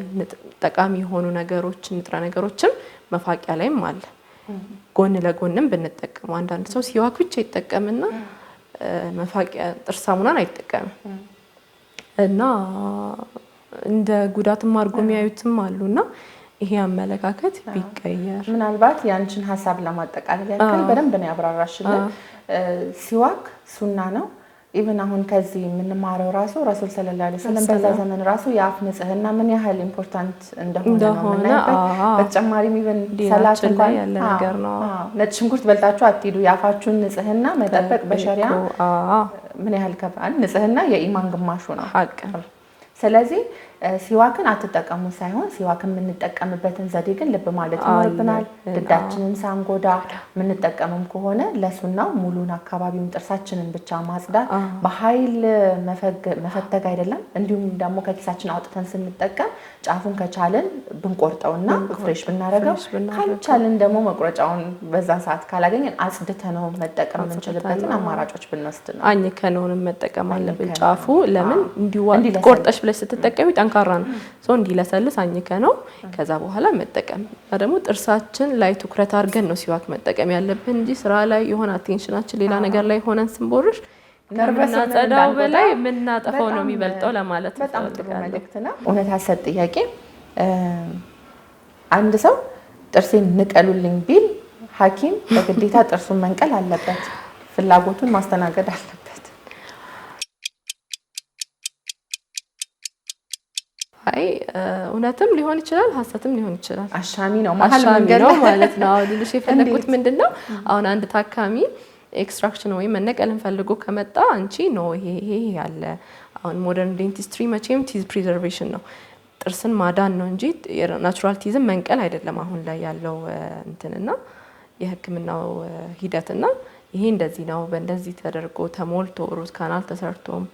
ጠቃሚ የሆኑ ነገሮች ንጥረ ነገሮችም መፋቂያ ላይም አለ። ጎን ለጎንም ብንጠቀመው አንዳንድ ሰው ሲዋክ ብቻ ይጠቀምና መፋቂያ ጥርስ ሳሙናን አይጠቀምም እና እንደ ጉዳትም አድርጎ የሚያዩትም አሉና ይሄ አመለካከት ቢቀየር። ምናልባት ያንቺን ሀሳብ ለማጠቃለል ያክል በደንብ ነው ያብራራሽልን። ሲዋክ ሱና ነው። ኢቭን አሁን ከዚህ የምንማረው ራሱ ረሱል ሰለላሁ ዐለይሂ ወሰለም በዛ ዘመን ራሱ የአፍ ንጽህና ምን ያህል ኢምፖርታንት እንደሆነ ነው የምናየው። በተጨማሪም ኢቭን ሰላት እንኳን ያለ ነገር ነው። ነጭ ሽንኩርት በልታችሁ አትሄዱ። የአፋችሁን ንጽህና መጠበቅ በሸሪዓ ምን ያህል ከባድ ንጽህና የኢማን ግማሹ ነው። ስለዚህ ሲዋክን አትጠቀሙ ሳይሆን ሲዋክን የምንጠቀምበትን ዘዴ ግን ልብ ማለት ይኖርብናል። ድዳችንን ሳንጎዳ የምንጠቀምም ከሆነ ለሱናው ሙሉን አካባቢውን ጥርሳችንን ብቻ ማጽዳት በኃይል መፈተግ አይደለም። እንዲሁም ደግሞ ከኪሳችን አውጥተን ስንጠቀም ጫፉን ከቻልን ብንቆርጠውና ፍሬሽ ብናደርገው ካልቻልን ደግሞ መቁረጫውን በዛን ሰዓት ካላገኘን አጽድተነው መጠቀም የምንችልበትን አማራጮች ብንወስድ ነው። አኝከነውንም መጠቀም አለብን። ጫፉ ለምን እንዲዋል ቆርጠሽ ብለሽ ስትጠቀሚ ጠንካራ ነው። ሰው እንዲለሰልስ አኝከ ነው ከዛ በኋላ መጠቀም። ደግሞ ጥርሳችን ላይ ትኩረት አድርገን ነው ሲዋክ መጠቀም ያለብን እንጂ ስራ ላይ የሆነ አቴንሽናችን ሌላ ነገር ላይ ሆነን ስንቦርሽ ከምናጸዳው በላይ የምናጠፋው ነው የሚበልጠው ለማለት ነው። በጣም ጥሩ መልእክት ነው። እውነት ሐሰት ጥያቄ አንድ ሰው ጥርሴን ንቀሉልኝ ቢል ሐኪም በግዴታ ጥርሱን መንቀል አለበት፣ ፍላጎቱን ማስተናገድ አለበት? አይ እውነትም ሊሆን ይችላል፣ ሐሰትም ሊሆን ይችላል። አሻሚ ነው መሀል መንገድ ነው ማለት ነው። አሁን ልልሽ የፈለኩት ምንድነው አሁን አንድ ታካሚ ኤክስትራክሽን ወይ መነቀልን ፈልጎ ከመጣ አንቺ ነው ይሄ ያለ አሁን ሞደርን ዴንቲስትሪ መቼም ቲዝ ፕሪዘርቬሽን ነው፣ ጥርስን ማዳን ነው እንጂ ናቹራል ቲዝም መንቀል አይደለም። አሁን ላይ ያለው እንትንና የሕክምናው ሂደትና ይሄ እንደዚህ ነው፣ በእንደዚህ ተደርጎ ተሞልቶ ሩት ካናል ተሰርቶም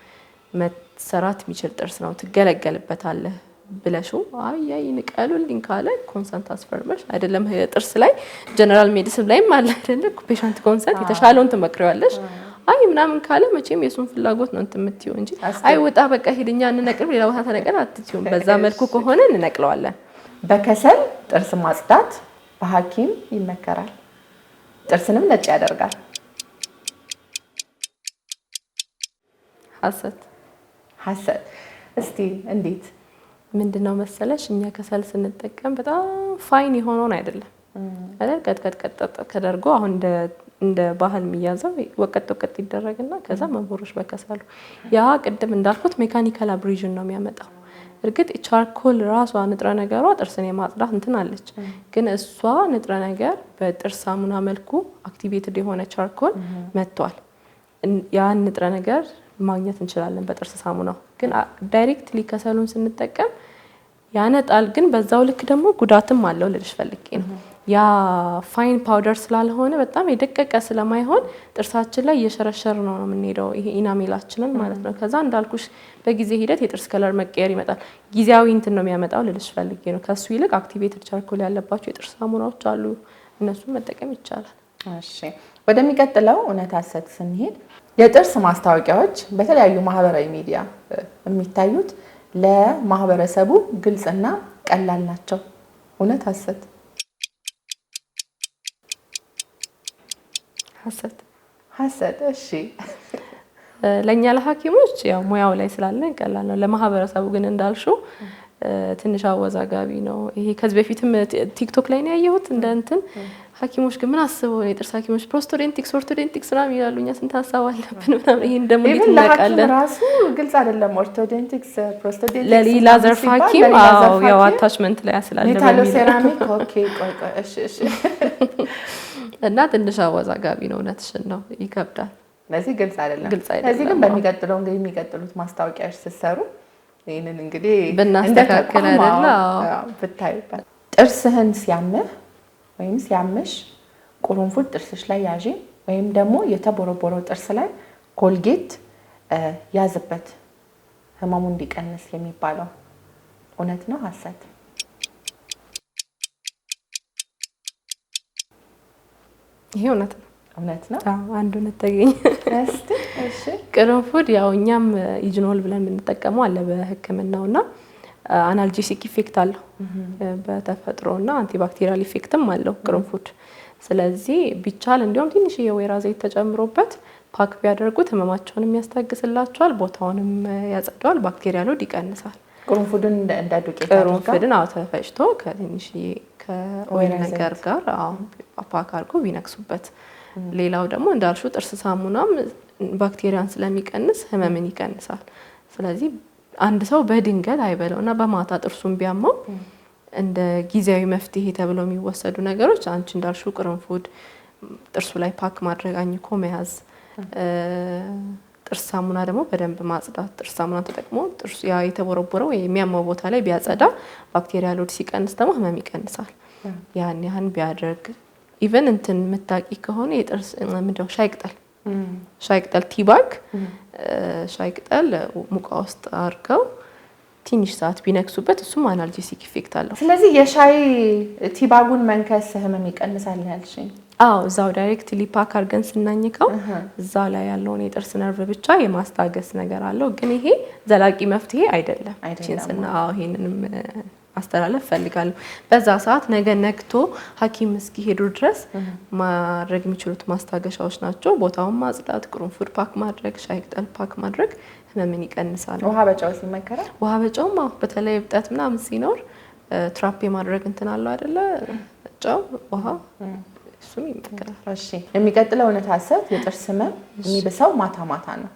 መሰራት የሚችል ጥርስ ነው ትገለገልበታለህ ብለሹ አይ ንቀሉልኝ ካለ ኮንሰንት አስፈርመሽ አይደለም ጥርስ ላይ ጀነራል ሜዲሲን ላይም አለ አይደለ ፔሸንት ኮንሰንት የተሻለውን ትመክሪዋለሽ። አይ ምናምን ካለ መቼም የሱን ፍላጎት ነው እንትምትዩ እንጂ አይ ወጣ በቃ ሄድኛ እንነቅል ሌላ ቦታ ተነቀል አትችይም። በዛ መልኩ ከሆነ እንነቅለዋለን። በከሰል ጥርስ ማጽዳት በሐኪም ይመከራል፣ ጥርስንም ነጭ ያደርጋል። ሐሰት እስቲ እንዴት? ምንድነው መሰለሽ እኛ ከሰል ስንጠቀም በጣም ፋይን የሆነውን አይደለም አይደል? ቀጥቀጥ ከደርጎ አሁን እንደ ባህል የሚያዘው ወቀጥ ይደረግና ከዛ መንቦሮች በከሰሉ ያ ቅድም እንዳልኩት ሜካኒካል አብሪዥን ነው የሚያመጣው። እርግጥ ቻርኮል ራሷ ንጥረ ነገሯ ጥርስን የማጽዳት እንትን አለች፣ ግን እሷ ንጥረ ነገር በጥርስ ሳሙና መልኩ አክቲቬትድ የሆነ ቻርኮል መጥቷል። ያን ንጥረ ነገር ማግኘት እንችላለን በጥርስ ሳሙናው። ግን ዳይሬክትሊ ከሰሉን ስንጠቀም ያነጣል፣ ግን በዛው ልክ ደግሞ ጉዳትም አለው ልልሽ ፈልጌ ነው። ያ ፋይን ፓውደር ስላልሆነ በጣም የደቀቀ ስለማይሆን ጥርሳችን ላይ እየሸረሸር ነው የምንሄደው፣ ይሄ ኢናሜላችንን ማለት ነው። ከዛ እንዳልኩሽ በጊዜ ሂደት የጥርስ ከለር መቀየር ይመጣል። ጊዜያዊ እንትን ነው የሚያመጣው ልልሽ ፈልጌ ነው። ከሱ ይልቅ አክቲቬትድ ቻርኮል ያለባቸው የጥርስ ሳሙናዎች አሉ፣ እነሱን መጠቀም ይቻላል። እሺ ወደሚቀጥለው እውነት ሐሰት ስንሄድ የጥርስ ማስታወቂያዎች በተለያዩ ማህበራዊ ሚዲያ የሚታዩት ለማህበረሰቡ ግልጽና ቀላል ናቸው። እውነት ሐሰት? ሐሰት። እሺ ለኛ ለሐኪሞች ያው ሙያው ላይ ስላለን ቀላል ነው። ለማህበረሰቡ ግን እንዳልሽው ትንሽ አወዛጋቢ ነው። ይሄ ከዚህ በፊትም ቲክቶክ ላይ ነው ያየሁት እንደ እንትን ሐኪሞች ግን ምን አስበው የጥርስ ሐኪሞች ፕሮስቶዶንቲክስ ኦርቶዶንቲክስ ነው ይላሉ። እኛ ስንት ሀሳብ አለብን ምናምን። ይሄን ደግሞ ለሐኪም ራሱ ግልጽ አይደለም። ኦርቶዶንቲክስ ፕሮስቶዶንቲክስ ለሌላ ዘርፍ ሐኪም ያው አታችመንት ላይ ያስላል ሜታሎ ሴራሚክ ኦኬ ቆይ እሺ እና ትንሽ አወዛጋቢ ነው። እውነትሽን ነው፣ ይከብዳል። ለዚህ ግልጽ አይደለም። ስለዚህ ግን በሚቀጥለው እንግዲህ የሚቀጥሉት ማስታወቂያዎች ሲሰሩ ይሄንን እንግዲህ ብናስተካክል አይደለ ብታዩበት። ጥርስህን ሲያምህ ወይም ሲያምሽ ቁርንፉድ ጥርስሽ ላይ ያዢ ወይም ደግሞ የተቦረቦረው ጥርስ ላይ ኮልጌት ያዝበት ህመሙ እንዲቀንስ የሚባለው እውነት ነው ሐሰት? ይሄ እውነት ነው። እውነት ነው። አንድ እውነት ተገኘ። እሺ ቅርንፉድ ያው እኛም ኢጅኖል ብለን የምንጠቀመው አለ በሕክምናውና አናልጄሲክ ኢፌክት አለው በተፈጥሮና አንቲባክቴሪያል ኢፌክትም አለው ቅርንፉድ። ስለዚህ ቢቻል እንዲያውም ትንሽ የወይራ ዘይት ተጨምሮበት ፓክ ቢያደርጉት ህመማቸውንም ያስታግስላቸዋል፣ ቦታውንም ያጸዳዋል፣ ባክቴሪያ ሎድ ይቀንሳል። ቅርንፉድን እንደ ዱቄት ቅርንፉድን ተፈጭቶ ከትንሽ ከኦይል ነገር ጋር ፓክ አድርጎ ቢነክሱበት። ሌላው ደግሞ እንዳልሽው ጥርስ ሳሙናም ባክቴሪያን ስለሚቀንስ ህመምን ይቀንሳል። ስለዚህ አንድ ሰው በድንገት አይበለውና በማታ ጥርሱን ቢያመው እንደ ጊዜያዊ መፍትሄ ተብለው የሚወሰዱ ነገሮች አንቺ እንዳልሽው ቅርንፉድ ጥርሱ ላይ ፓክ ማድረግ፣ አኝኮ መያዝ፣ ጥርስ ሳሙና ደግሞ በደንብ ማጽዳት። ጥርስ ሳሙና ተጠቅሞ ጥርሱ ያ የተቦረቦረው የሚያመው ቦታ ላይ ቢያጸዳ ባክቴሪያ ሎድ ሲቀንስ ደግሞ ህመም ይቀንሳል። ያን ቢያደርግ ኢቨን እንትን ምታቂ ከሆነ የጥርስ ምንድነው ሻይ ቅጠል ቲባግ ሻይ ቅጠል ሙቃ ውስጥ አድርገው ትንሽ ሰዓት ቢነክሱበት እሱም አናልጄሲክ ኢፌክት አለው። ስለዚህ የሻይ ቲባጉን መንከስ ህመም ይቀንሳል ያልሽኝ? አዎ እዛው ዳይሬክትሊ ፓክ አድርገን ስናኝከው እዛው ላይ ያለውን የጥርስ ነርቭ ብቻ የማስታገስ ነገር አለው። ግን ይሄ ዘላቂ መፍትሄ አይደለም። ይሄንንም ማስተላለፍ ፈልጋለሁ። በዛ ሰዓት ነገ ነግቶ ሐኪም እስኪሄዱ ድረስ ማድረግ የሚችሉት ማስታገሻዎች ናቸው። ቦታውን ማጽዳት፣ ቅርንፉድ ፓክ ማድረግ፣ ሻይ ቅጠል ፓክ ማድረግ ህመምን ይቀንሳል። ውሃ በጨው ሲመከራል። ውሃ በጨውም በተለይ እብጠት ምናምን ሲኖር ትራፕ የማድረግ እንትን አለው አይደለ? ጨው፣ ውሃ እሱም ይመከራል። እሺ የሚቀጥለው እውነት ሐሰት የጥርስ ህመም የሚብሰው ማታ ማታ ነው።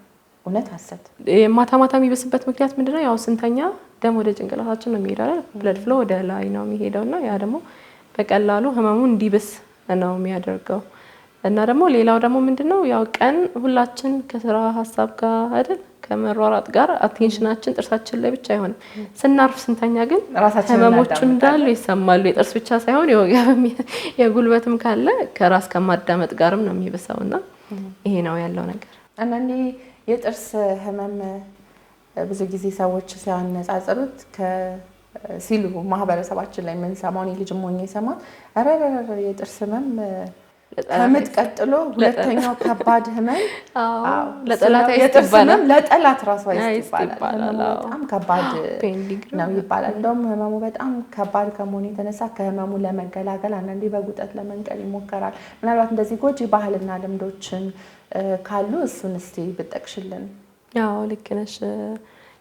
እውነት ሐሰት? ማታ ማታ የሚብስበት ምክንያት ምንድነው? ያው ስንተኛ ደም ወደ ጭንቅላታችን ነው የሚሄደው አይደል? ብለድ ፍሎ ወደ ላይ ነው የሚሄደውና ያ ደግሞ በቀላሉ ህመሙ እንዲብስ ነው የሚያደርገው። እና ደግሞ ሌላው ደግሞ ምንድነው? ያው ቀን ሁላችን ከስራ ሀሳብ ጋር አይደል ከመሯሯጥ ጋር አቴንሽናችን ጥርሳችን ላይ ብቻ አይሆንም። ስናርፍ ስንተኛ ግን ህመሞቹ እንዳሉ ይሰማሉ። የጥርስ ብቻ ሳይሆን የወገብም የጉልበትም ካለ ከራስ ከማዳመጥ ጋርም ነው የሚብሰውና ይሄ ነው ያለው ነገር። አንዳንዴ የጥርስ ህመም ብዙ ጊዜ ሰዎች ሲያነጻጽሩት ሲሉ ማህበረሰባችን ላይ የምንሰማው እኔ ልጅ ሞኝ ሰማት አረረረ የጥርስ ህመም ከምጥ ቀጥሎ ሁለተኛው ከባድ ህመም ለጠላት ይባላል። ለጠላት ራሱ ይባላል። በጣም ከባድ ነው ይባላል። እንደውም ህመሙ በጣም ከባድ ከመሆኑ የተነሳ ከህመሙ ለመገላገል አንዳንዴ በጉጠት ለመንቀል ይሞከራል። ምናልባት እንደዚህ ጎጂ ባህልና ልምዶችን ካሉ እሱን እስቲ ብጠቅሽልን። ያው ልክ ነሽ።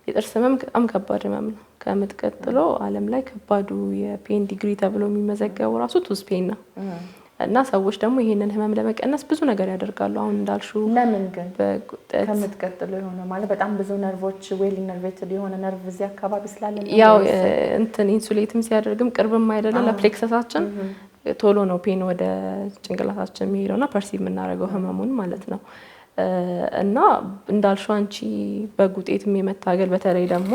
የጥርስ ህመም በጣም ከባድ ህመም ነው። ከምጥ ቀጥሎ ዓለም ላይ ከባዱ የፔን ዲግሪ ተብሎ የሚመዘገበው ራሱ ቱዝ ፔን ነው። እና ሰዎች ደግሞ ይሄንን ህመም ለመቀነስ ብዙ ነገር ያደርጋሉ። አሁን እንዳልሽው ለምን ግን ከምጥ ቀጥሎ የሆነ ማለት በጣም ብዙ ነርቮች ዌል ኢነርቬትድ የሆነ ነርቭ እዚህ አካባቢ ስላለ ያው እንትን ኢንሱሌትም ሲያደርግም ቅርብም አይደለም ለፕሌክሰሳችን ቶሎ ነው ፔን ወደ ጭንቅላታችን የሚሄደውና ፐርሲቭ የምናደርገው ህመሙን ማለት ነው። እና እንዳልሽው አንቺ በጉጤትም የመታገል በተለይ ደግሞ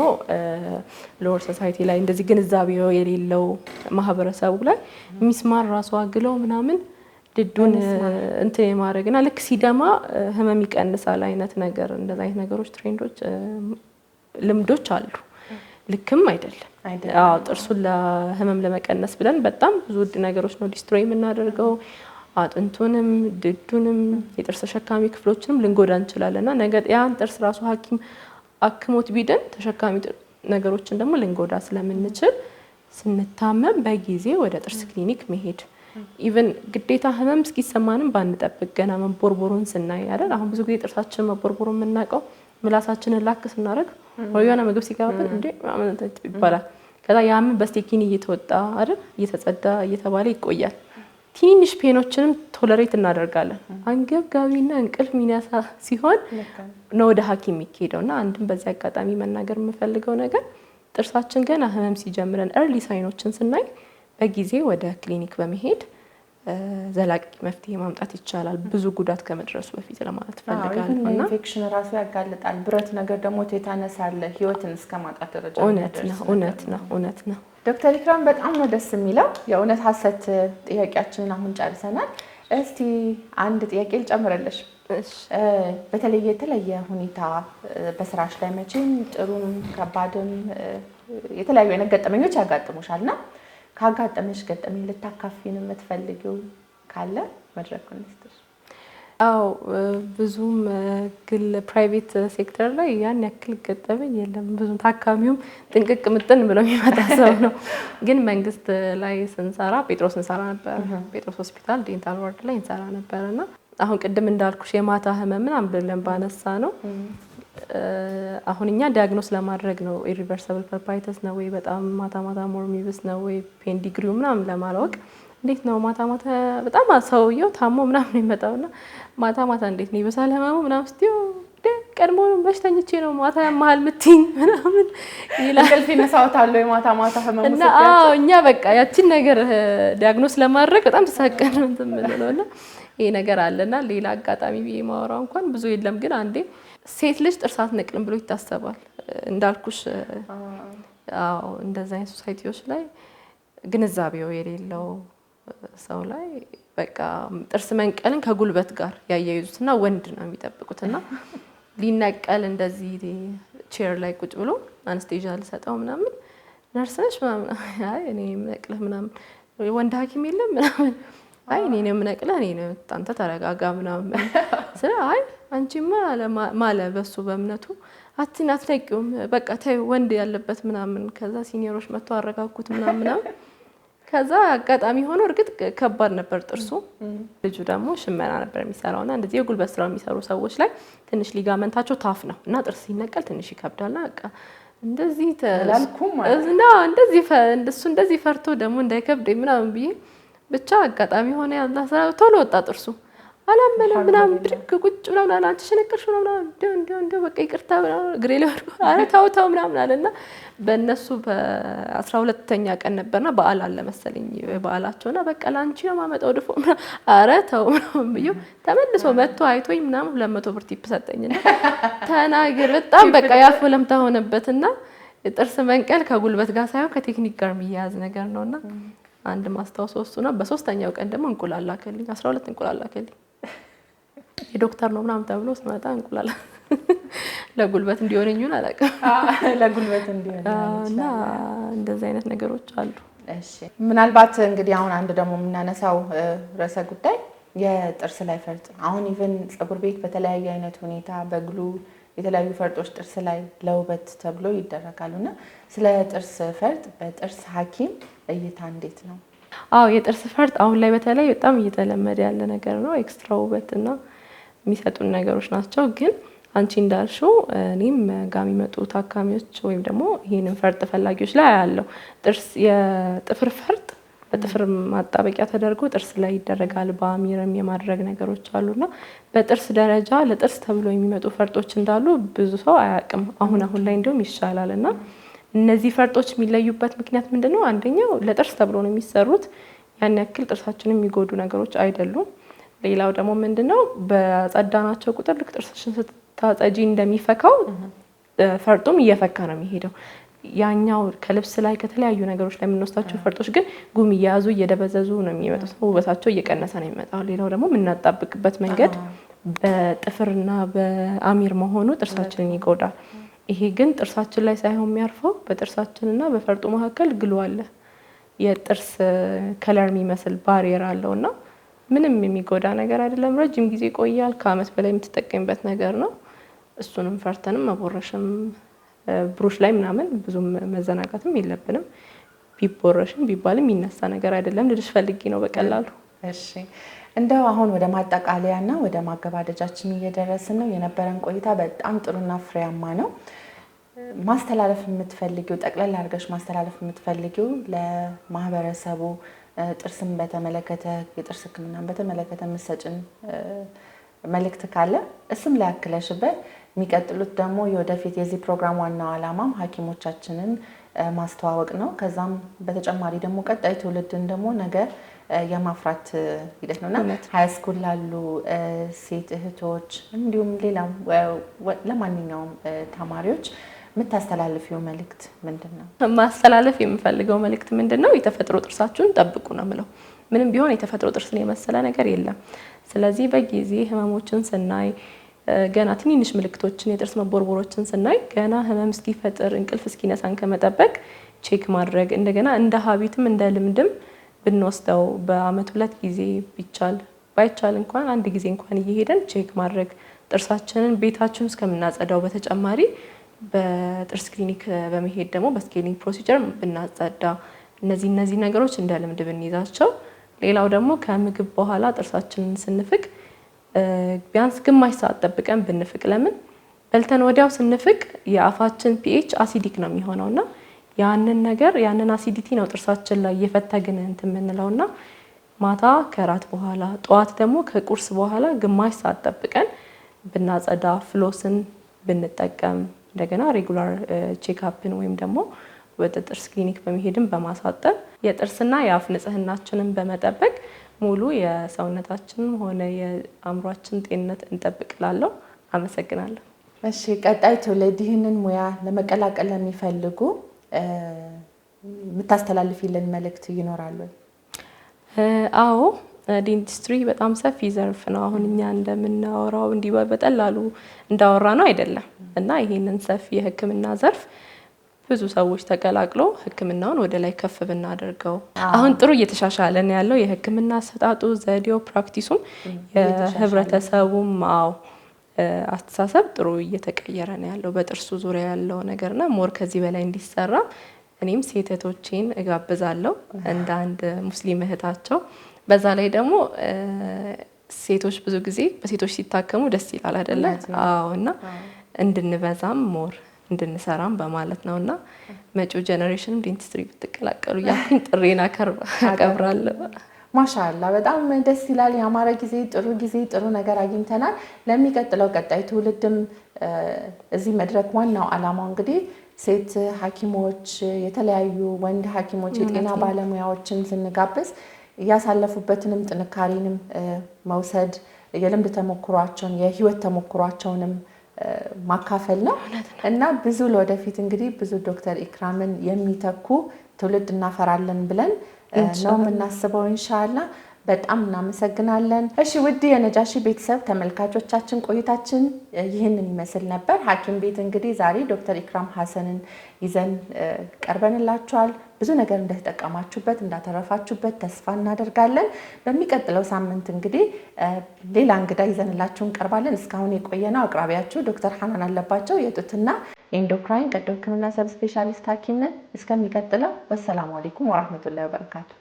ሎወር ሶሳይቲ ላይ እንደዚህ ግንዛቤው የሌለው ማህበረሰቡ ላይ ሚስማር ራሱ አግለው ምናምን ድዱን እንትን የማድረግና ልክ ሲደማ ህመም ይቀንሳል አይነት ነገር እንደዛ አይነት ነገሮች ትሬንዶች ልምዶች አሉ። ልክም አይደለም። አዎ ጥርሱን ለህመም ለመቀነስ ብለን በጣም ብዙ ውድ ነገሮች ነው ዲስትሮይ የምናደርገው። አጥንቱንም ድዱንም የጥርስ ተሸካሚ ክፍሎችንም ልንጎዳ እንችላለንና ነገር ያን ጥርስ ራሱ ሐኪም አክሞት ቢደን ተሸካሚ ነገሮችን ደግሞ ልንጎዳ ስለምንችል ስንታመም በጊዜ ወደ ጥርስ ክሊኒክ መሄድ ኢቭን ግዴታ ህመም እስኪሰማንም ባንጠብቅ ገና መቦርቦሩን ስናይ አይደል? አሁን ብዙ ጊዜ ጥርሳችን መቦርቦሩን የምናውቀው ምላሳችንን ላክ ስናደርግ ወይና ምግብ ሲጋብን እንዴ ማመንታት ይባላል። ከዛ ያም በስቴኪኒ እየተወጣ አይደል እየተጸዳ እየተባለ ይቆያል። ትንሽ ፔኖችንም ቶለሬት እናደርጋለን። አንገብጋቢና እንቅልፍ ሚነሳ ሲሆን ነው ወደ ሐኪም የሚሄደውና አንድም በዚህ አጋጣሚ መናገር የምፈልገው ነገር ጥርሳችን ገና ህመም ሲጀምረን ኤርሊ ሳይኖችን ስናይ በጊዜ ወደ ክሊኒክ በመሄድ ዘላቂ መፍትሄ ማምጣት ይቻላል፣ ብዙ ጉዳት ከመድረሱ በፊት ለማለት ፈልጋለሁ። እና ኢንፌክሽን ራሱ ያጋልጣል። ብረት ነገር ደግሞ ቴታነስ አለ፣ ህይወትን እስከማጣት ደረጃ እውነት ነው። ዶክተር ኢክራም በጣም ነው ደስ የሚለው። የእውነት ሐሰት ጥያቄያችንን አሁን ጨርሰናል። እስቲ አንድ ጥያቄ ልጨምርልሽ። በተለይ የተለየ ሁኔታ በስራሽ ላይ መቼም ጥሩም ከባድም የተለያዩ አይነት ገጠመኞች ያጋጥሙሻልና ካጋጠመሽ ገጠመኝ ልታካፊን የምትፈልጊው ካለ መድረኩን ልስጥሽ። አዎ ብዙም ግል ፕራይቬት ሴክተር ላይ ያን ያክል ገጠመኝ የለም። ብዙም ታካሚውም ጥንቅቅ ምጥን ብሎ የሚመጣ ሰው ነው። ግን መንግስት ላይ ስንሰራ ጴጥሮስ እንሰራ ነበር። ጴጥሮስ ሆስፒታል ዴንታል ዋርድ ላይ እንሰራ ነበርና አሁን ቅድም እንዳልኩሽ የማታ ህመም ምናምን ብለን ባነሳ ነው አሁን እኛ ዲያግኖስ ለማድረግ ነው ኢሪቨርሲብል ፐርፓይተስ ነው ወይ በጣም ማታ ማታ ሞር ሚብስ ነው ወይ ፔን ዲግሪው ምናምን ለማላወቅ እንዴት ነው ማታ ማታ በጣም ሰውየው ታሞ ምናምን ይመጣውና ማታ ማታ እንዴት ነው ይበሳል ህመሙ ምናምን ስትይው ቀድሞ በሽተኞቼ ነው ማታ ያማል ምትኝ ምናምን ይላል። እንቅልፍ ይነሳውታል ወይ ማታ ማታ ህመሙ እና አዎ እኛ በቃ ያቺን ነገር ዲያግኖስ ለማድረግ በጣም ተሳቀን እንትን ምንለውና ይሄ ነገር አለና ሌላ አጋጣሚ ቢማወራው እንኳን ብዙ የለም። ግን አንዴ ሴት ልጅ ጥርስ አትነቅልም ብሎ ይታሰባል እንዳልኩሽ። አዎ እንደዛ አይነት ሶሳይቲዎች ላይ ግንዛቤው የሌለው ሰው ላይ በቃ ጥርስ መንቀልን ከጉልበት ጋር ያያይዙትና ወንድ ነው የሚጠብቁትና ሊነቀል እንደዚህ ቼር ላይ ቁጭ ብሎ አንስቴዣ ልሰጠው ምናምን ነርስ ነሽ ምናምን አይ እኔ የምነቅልህ ምናምን ወንድ ሐኪም የለም ምናምን አይ እኔ ነው የምነቅልህ እኔ ነው አንተ ተረጋጋ ምናምን ስለ አይ አንቺማ ማለ በሱ በእምነቱ አትነቂውም በቃ ተይ ወንድ ያለበት ምናምን ከዛ ሲኒየሮች መጥቶ አረጋጉት ምናምን ከዛ አጋጣሚ ሆኖ እርግጥ ከባድ ነበር ጥርሱ። ልጁ ደግሞ ሽመና ነበር የሚሰራውና እንደዚህ የጉልበት ስራ የሚሰሩ ሰዎች ላይ ትንሽ ሊጋመንታቸው ታፍ ነው እና ጥርስ ሲነቀል ትንሽ ይከብዳልና በቃ እንደዚህ ተላልኩም እና እንደዚህ ፈርቶ ደግሞ እንዳይከብደኝ ምናምን ብዬ ብቻ አጋጣሚ ሆነ ያላ ስራ ቶሎ ወጣ ጥርሱ አላመነም ምናምን ብድግ ቁጭ ምናምን አንቺ ሸነቀርሽ ምናምን እንደው በቃ ይቅርታ ምናምን እግሬ ላይ ወድቆ ኧረ ተው ምናምን አለና በእነሱ በ12ኛ ቀን ነበርና በዓል አለ መሰለኝ በዓላቸውና በቃ ላንቺ ነው የማመጣው ድፎ ኧረ ተው ምናምን ብዬው ተመልሶ መጥቶ አይቶኝ ምናምን 200 ብር ቲፕ ሰጠኝና ተናገር በጣም በቃ ያፍ ለምታ ሆነበትና ጥርስ መንቀል ከጉልበት ጋር ሳይሆን ከቴክኒክ ጋር የሚያያዝ ነገር ነውና አንድ ማስታወስ እሱ ነው። በ3ኛው ቀን ደግሞ እንቁላል ላከልኝ 12 እንቁላል ላከልኝ። የዶክተር ነው ምናምን ተብሎ ስመጣ እንቁላል ለጉልበት እንዲሆነኝ ይሁን አላውቅም። ለጉልበት እንዲሆን እና እንደዚህ አይነት ነገሮች አሉ። እሺ ምናልባት እንግዲህ አሁን አንድ ደግሞ የምናነሳው ርዕሰ ጉዳይ የጥርስ ላይ ፈርጥ አሁን ኢቭን ፀጉር ቤት በተለያየ አይነት ሁኔታ በግሉ የተለያዩ ፈርጦች ጥርስ ላይ ለውበት ተብሎ ይደረጋሉና ስለ ጥርስ ፈርጥ በጥርስ ሐኪም እይታ እንዴት ነው? አዎ የጥርስ ፈርጥ አሁን ላይ በተለይ በጣም እየተለመደ ያለ ነገር ነው። ኤክስትራ ውበትና የሚሰጡን ነገሮች ናቸው። ግን አንቺ እንዳልሽው እኔም ጋር የሚመጡ ታካሚዎች ወይም ደግሞ ይሄንን ፈርጥ ፈላጊዎች ላይ ያለው ጥርስ የጥፍር ፈርጥ በጥፍር ማጣበቂያ ተደርጎ ጥርስ ላይ ይደረጋል። በአሚርም የማድረግ ነገሮች አሉና በጥርስ ደረጃ ለጥርስ ተብሎ የሚመጡ ፈርጦች እንዳሉ ብዙ ሰው አያውቅም። አሁን ላይ እንደውም ይሻላልና እነዚህ ፈርጦች የሚለዩበት ምክንያት ምንድነው? አንደኛው ለጥርስ ተብሎ ነው የሚሰሩት። ያን ያክል ጥርሳችንን የሚጎዱ ነገሮች አይደሉም። ሌላው ደግሞ ምንድነው? በጸዳናቸው ቁጥር ልክ ጥርስሽን ስታጸጂ እንደሚፈካው ፈርጡም እየፈካ ነው የሚሄደው። ያኛው ከልብስ ላይ ከተለያዩ ነገሮች ላይ የምንወስዳቸው ፈርጦች ግን ጉም እየያዙ እየደበዘዙ ነው የሚመጡት። ውበታቸው እየቀነሰ ነው የሚመጣው። ሌላው ደግሞ የምናጣብቅበት መንገድ በጥፍርና በአሚር መሆኑ ጥርሳችንን ይጎዳል። ይሄ ግን ጥርሳችን ላይ ሳይሆን የሚያርፈው በጥርሳችንና በፈርጡ መካከል ግሉ አለ። የጥርስ ከለር የሚመስል ባሪየር አለውና ምንም የሚጎዳ ነገር አይደለም። ረጅም ጊዜ ይቆያል። ከአመት በላይ የምትጠቀሚበት ነገር ነው። እሱንም ፈርተንም መቦረሽም ብሩሽ ላይ ምናምን ብዙም መዘናጋትም የለብንም። ቢቦረሽም ቢባልም የሚነሳ ነገር አይደለም ልልሽ ፈልጌ ነው በቀላሉ። እሺ እንደው አሁን ወደ ማጠቃለያና ወደ ማገባደጃችን እየደረስን ነው። የነበረን ቆይታ በጣም ጥሩና ፍሬያማ ነው። ማስተላለፍ የምትፈልጊው ጠቅለል አድርገሽ ማስተላለፍ የምትፈልጊው ለማህበረሰቡ ጥርስን በተመለከተ የጥርስ ሕክምናን በተመለከተ የምትሰጭን መልእክት ካለ እሱም ላይ አክለሽበት የሚቀጥሉት ደግሞ የወደፊት የዚህ ፕሮግራም ዋናው ዓላማም ሐኪሞቻችንን ማስተዋወቅ ነው። ከዛም በተጨማሪ ደግሞ ቀጣይ ትውልድን ደግሞ ነገ የማፍራት ሂደት ነውና ሃይስኩል ላሉ ሴት እህቶች እንዲሁም ሌላም ለማንኛውም ተማሪዎች የምታስተላልፊው መልእክት ምንድነው? ማስተላለፍ የምፈልገው መልእክት ምንድነው? የተፈጥሮ ጥርሳችሁን ጠብቁ ነው የምለው። ምንም ቢሆን የተፈጥሮ ጥርስን የመሰለ ነገር የለም። ስለዚህ በጊዜ ህመሞችን ስናይ ገና ትንንሽ ምልክቶችን የጥርስ መቦርቦሮችን ስናይ ገና ህመም እስኪፈጥር እንቅልፍ እስኪነሳን ከመጠበቅ ቼክ ማድረግ እንደገና እንደ ሀቢትም እንደ ልምድም ብንወስደው በአመት 2 ጊዜ ቢቻል ባይቻል እንኳን 1 ጊዜ እንኳን እየሄደን ቼክ ማድረግ ጥርሳችንን ቤታችን ውስጥ ከምናጸዳው በተጨማሪ በጥርስ ክሊኒክ በመሄድ ደግሞ በስኬሊንግ ፕሮሲጀር ብናጸዳ እነዚህ ነገሮች እንደ ልምድ ብንይዛቸው። ሌላው ደግሞ ከምግብ በኋላ ጥርሳችንን ስንፍቅ ቢያንስ ግማሽ ሰዓት ጠብቀን ብንፍቅ። ለምን በልተን ወዲያው ስንፍቅ የአፋችን ፒኤች አሲዲክ ነው የሚሆነውና ያንን አሲዲቲ ነው ጥርሳችን ላይ እየፈተግን እንትን የምንለውና ማታ ከራት በኋላ ጠዋት ደግሞ ከቁርስ በኋላ ግማሽ ሰዓት ጠብቀን ብናጸዳ ፍሎስን ብንጠቀም እንደገና ሬጉላር ቼክአፕን ወይም ደግሞ ወደ ጥርስ ክሊኒክ በመሄድም በማሳጠብ የጥርስና የአፍ ንጽህናችንን በመጠበቅ ሙሉ የሰውነታችንን ሆነ የአእምሯችን ጤንነት እንጠብቅላለሁ። አመሰግናለሁ። እሺ ቀጣይ ትውልድ ይህንን ሙያ ለመቀላቀል ለሚፈልጉ የምታስተላልፊልን መልእክት ይኖራል ወይ? አዎ ዴንቲስትሪ በጣም ሰፊ ዘርፍ ነው። አሁን እኛ እንደምናወራው እንዲህ በጠላሉ እንዳወራ ነው አይደለም እና ይሄንን ሰፊ የሕክምና ዘርፍ ብዙ ሰዎች ተቀላቅሎ ሕክምናውን ወደ ላይ ከፍ ብናደርገው አሁን ጥሩ እየተሻሻለ ነው ያለው የሕክምና አሰጣጡ ዘዴው ፕራክቲሱም የህብረተሰቡም አስተሳሰብ ጥሩ እየተቀየረ ነው ያለው በጥርሱ ዙሪያ ያለው ነገርና ሞር ከዚህ በላይ እንዲሰራ እኔም ሴቶቼን እጋብዛለሁ እንደ አንድ ሙስሊም እህታቸው። በዛ ላይ ደግሞ ሴቶች ብዙ ጊዜ በሴቶች ሲታከሙ ደስ ይላል አይደለ? አዎ እና እንድንበዛም ሞር እንድንሰራም በማለት ነውና መጪው ጄኔሬሽን ዴንቲስትሪ ብትቀላቀሉ ያንቺን ጥሬና አከብራለሁ። ማሻአላ በጣም ደስ ይላል። ያማረ ጊዜ ጥሩ ነገር አግኝተናል። ለሚቀጥለው ቀጣይ ትውልድም እዚህ መድረክ ዋናው ዓላማው እንግዲህ ሴት ሐኪሞች የተለያዩ ወንድ ሐኪሞች የጤና ባለሙያዎችን ስንጋብዝ ያሳለፉበትንም ጥንካሬንም መውሰድ የልምድ ተሞክሯቸውን የህይወት ተሞክሯቸውንም ማካፈል ነው እና ብዙ ለወደፊት እንግዲህ ብዙ ዶክተር ኢክራምን የሚተኩ ትውልድ እናፈራለን ብለን ነው የምናስበው ኢንሻአላህ። በጣም እናመሰግናለን። እሺ ውድ የነጃሺ ቤተሰብ ተመልካቾቻችን ቆይታችን ይህንን ይመስል ነበር። ሐኪም ቤት እንግዲህ ዛሬ ዶክተር ኢክራም ሐሰንን ይዘን ቀርበንላችኋል። ብዙ ነገር እንደተጠቀማችሁበት እንዳተረፋችሁበት ተስፋ እናደርጋለን። በሚቀጥለው ሳምንት እንግዲህ ሌላ እንግዳ ይዘንላችሁ እንቀርባለን። እስካሁን የቆየነው አቅራቢያችሁ ዶክተር ሐናን አለባቸው የጡትና የኢንዶክራይን ቀዶ ሕክምና ሰብ ስፔሻሊስት ሐኪም ነን። እስከሚቀጥለው ወሰላሙ አለይኩም ወራህመቱላሂ ወበረካቱ።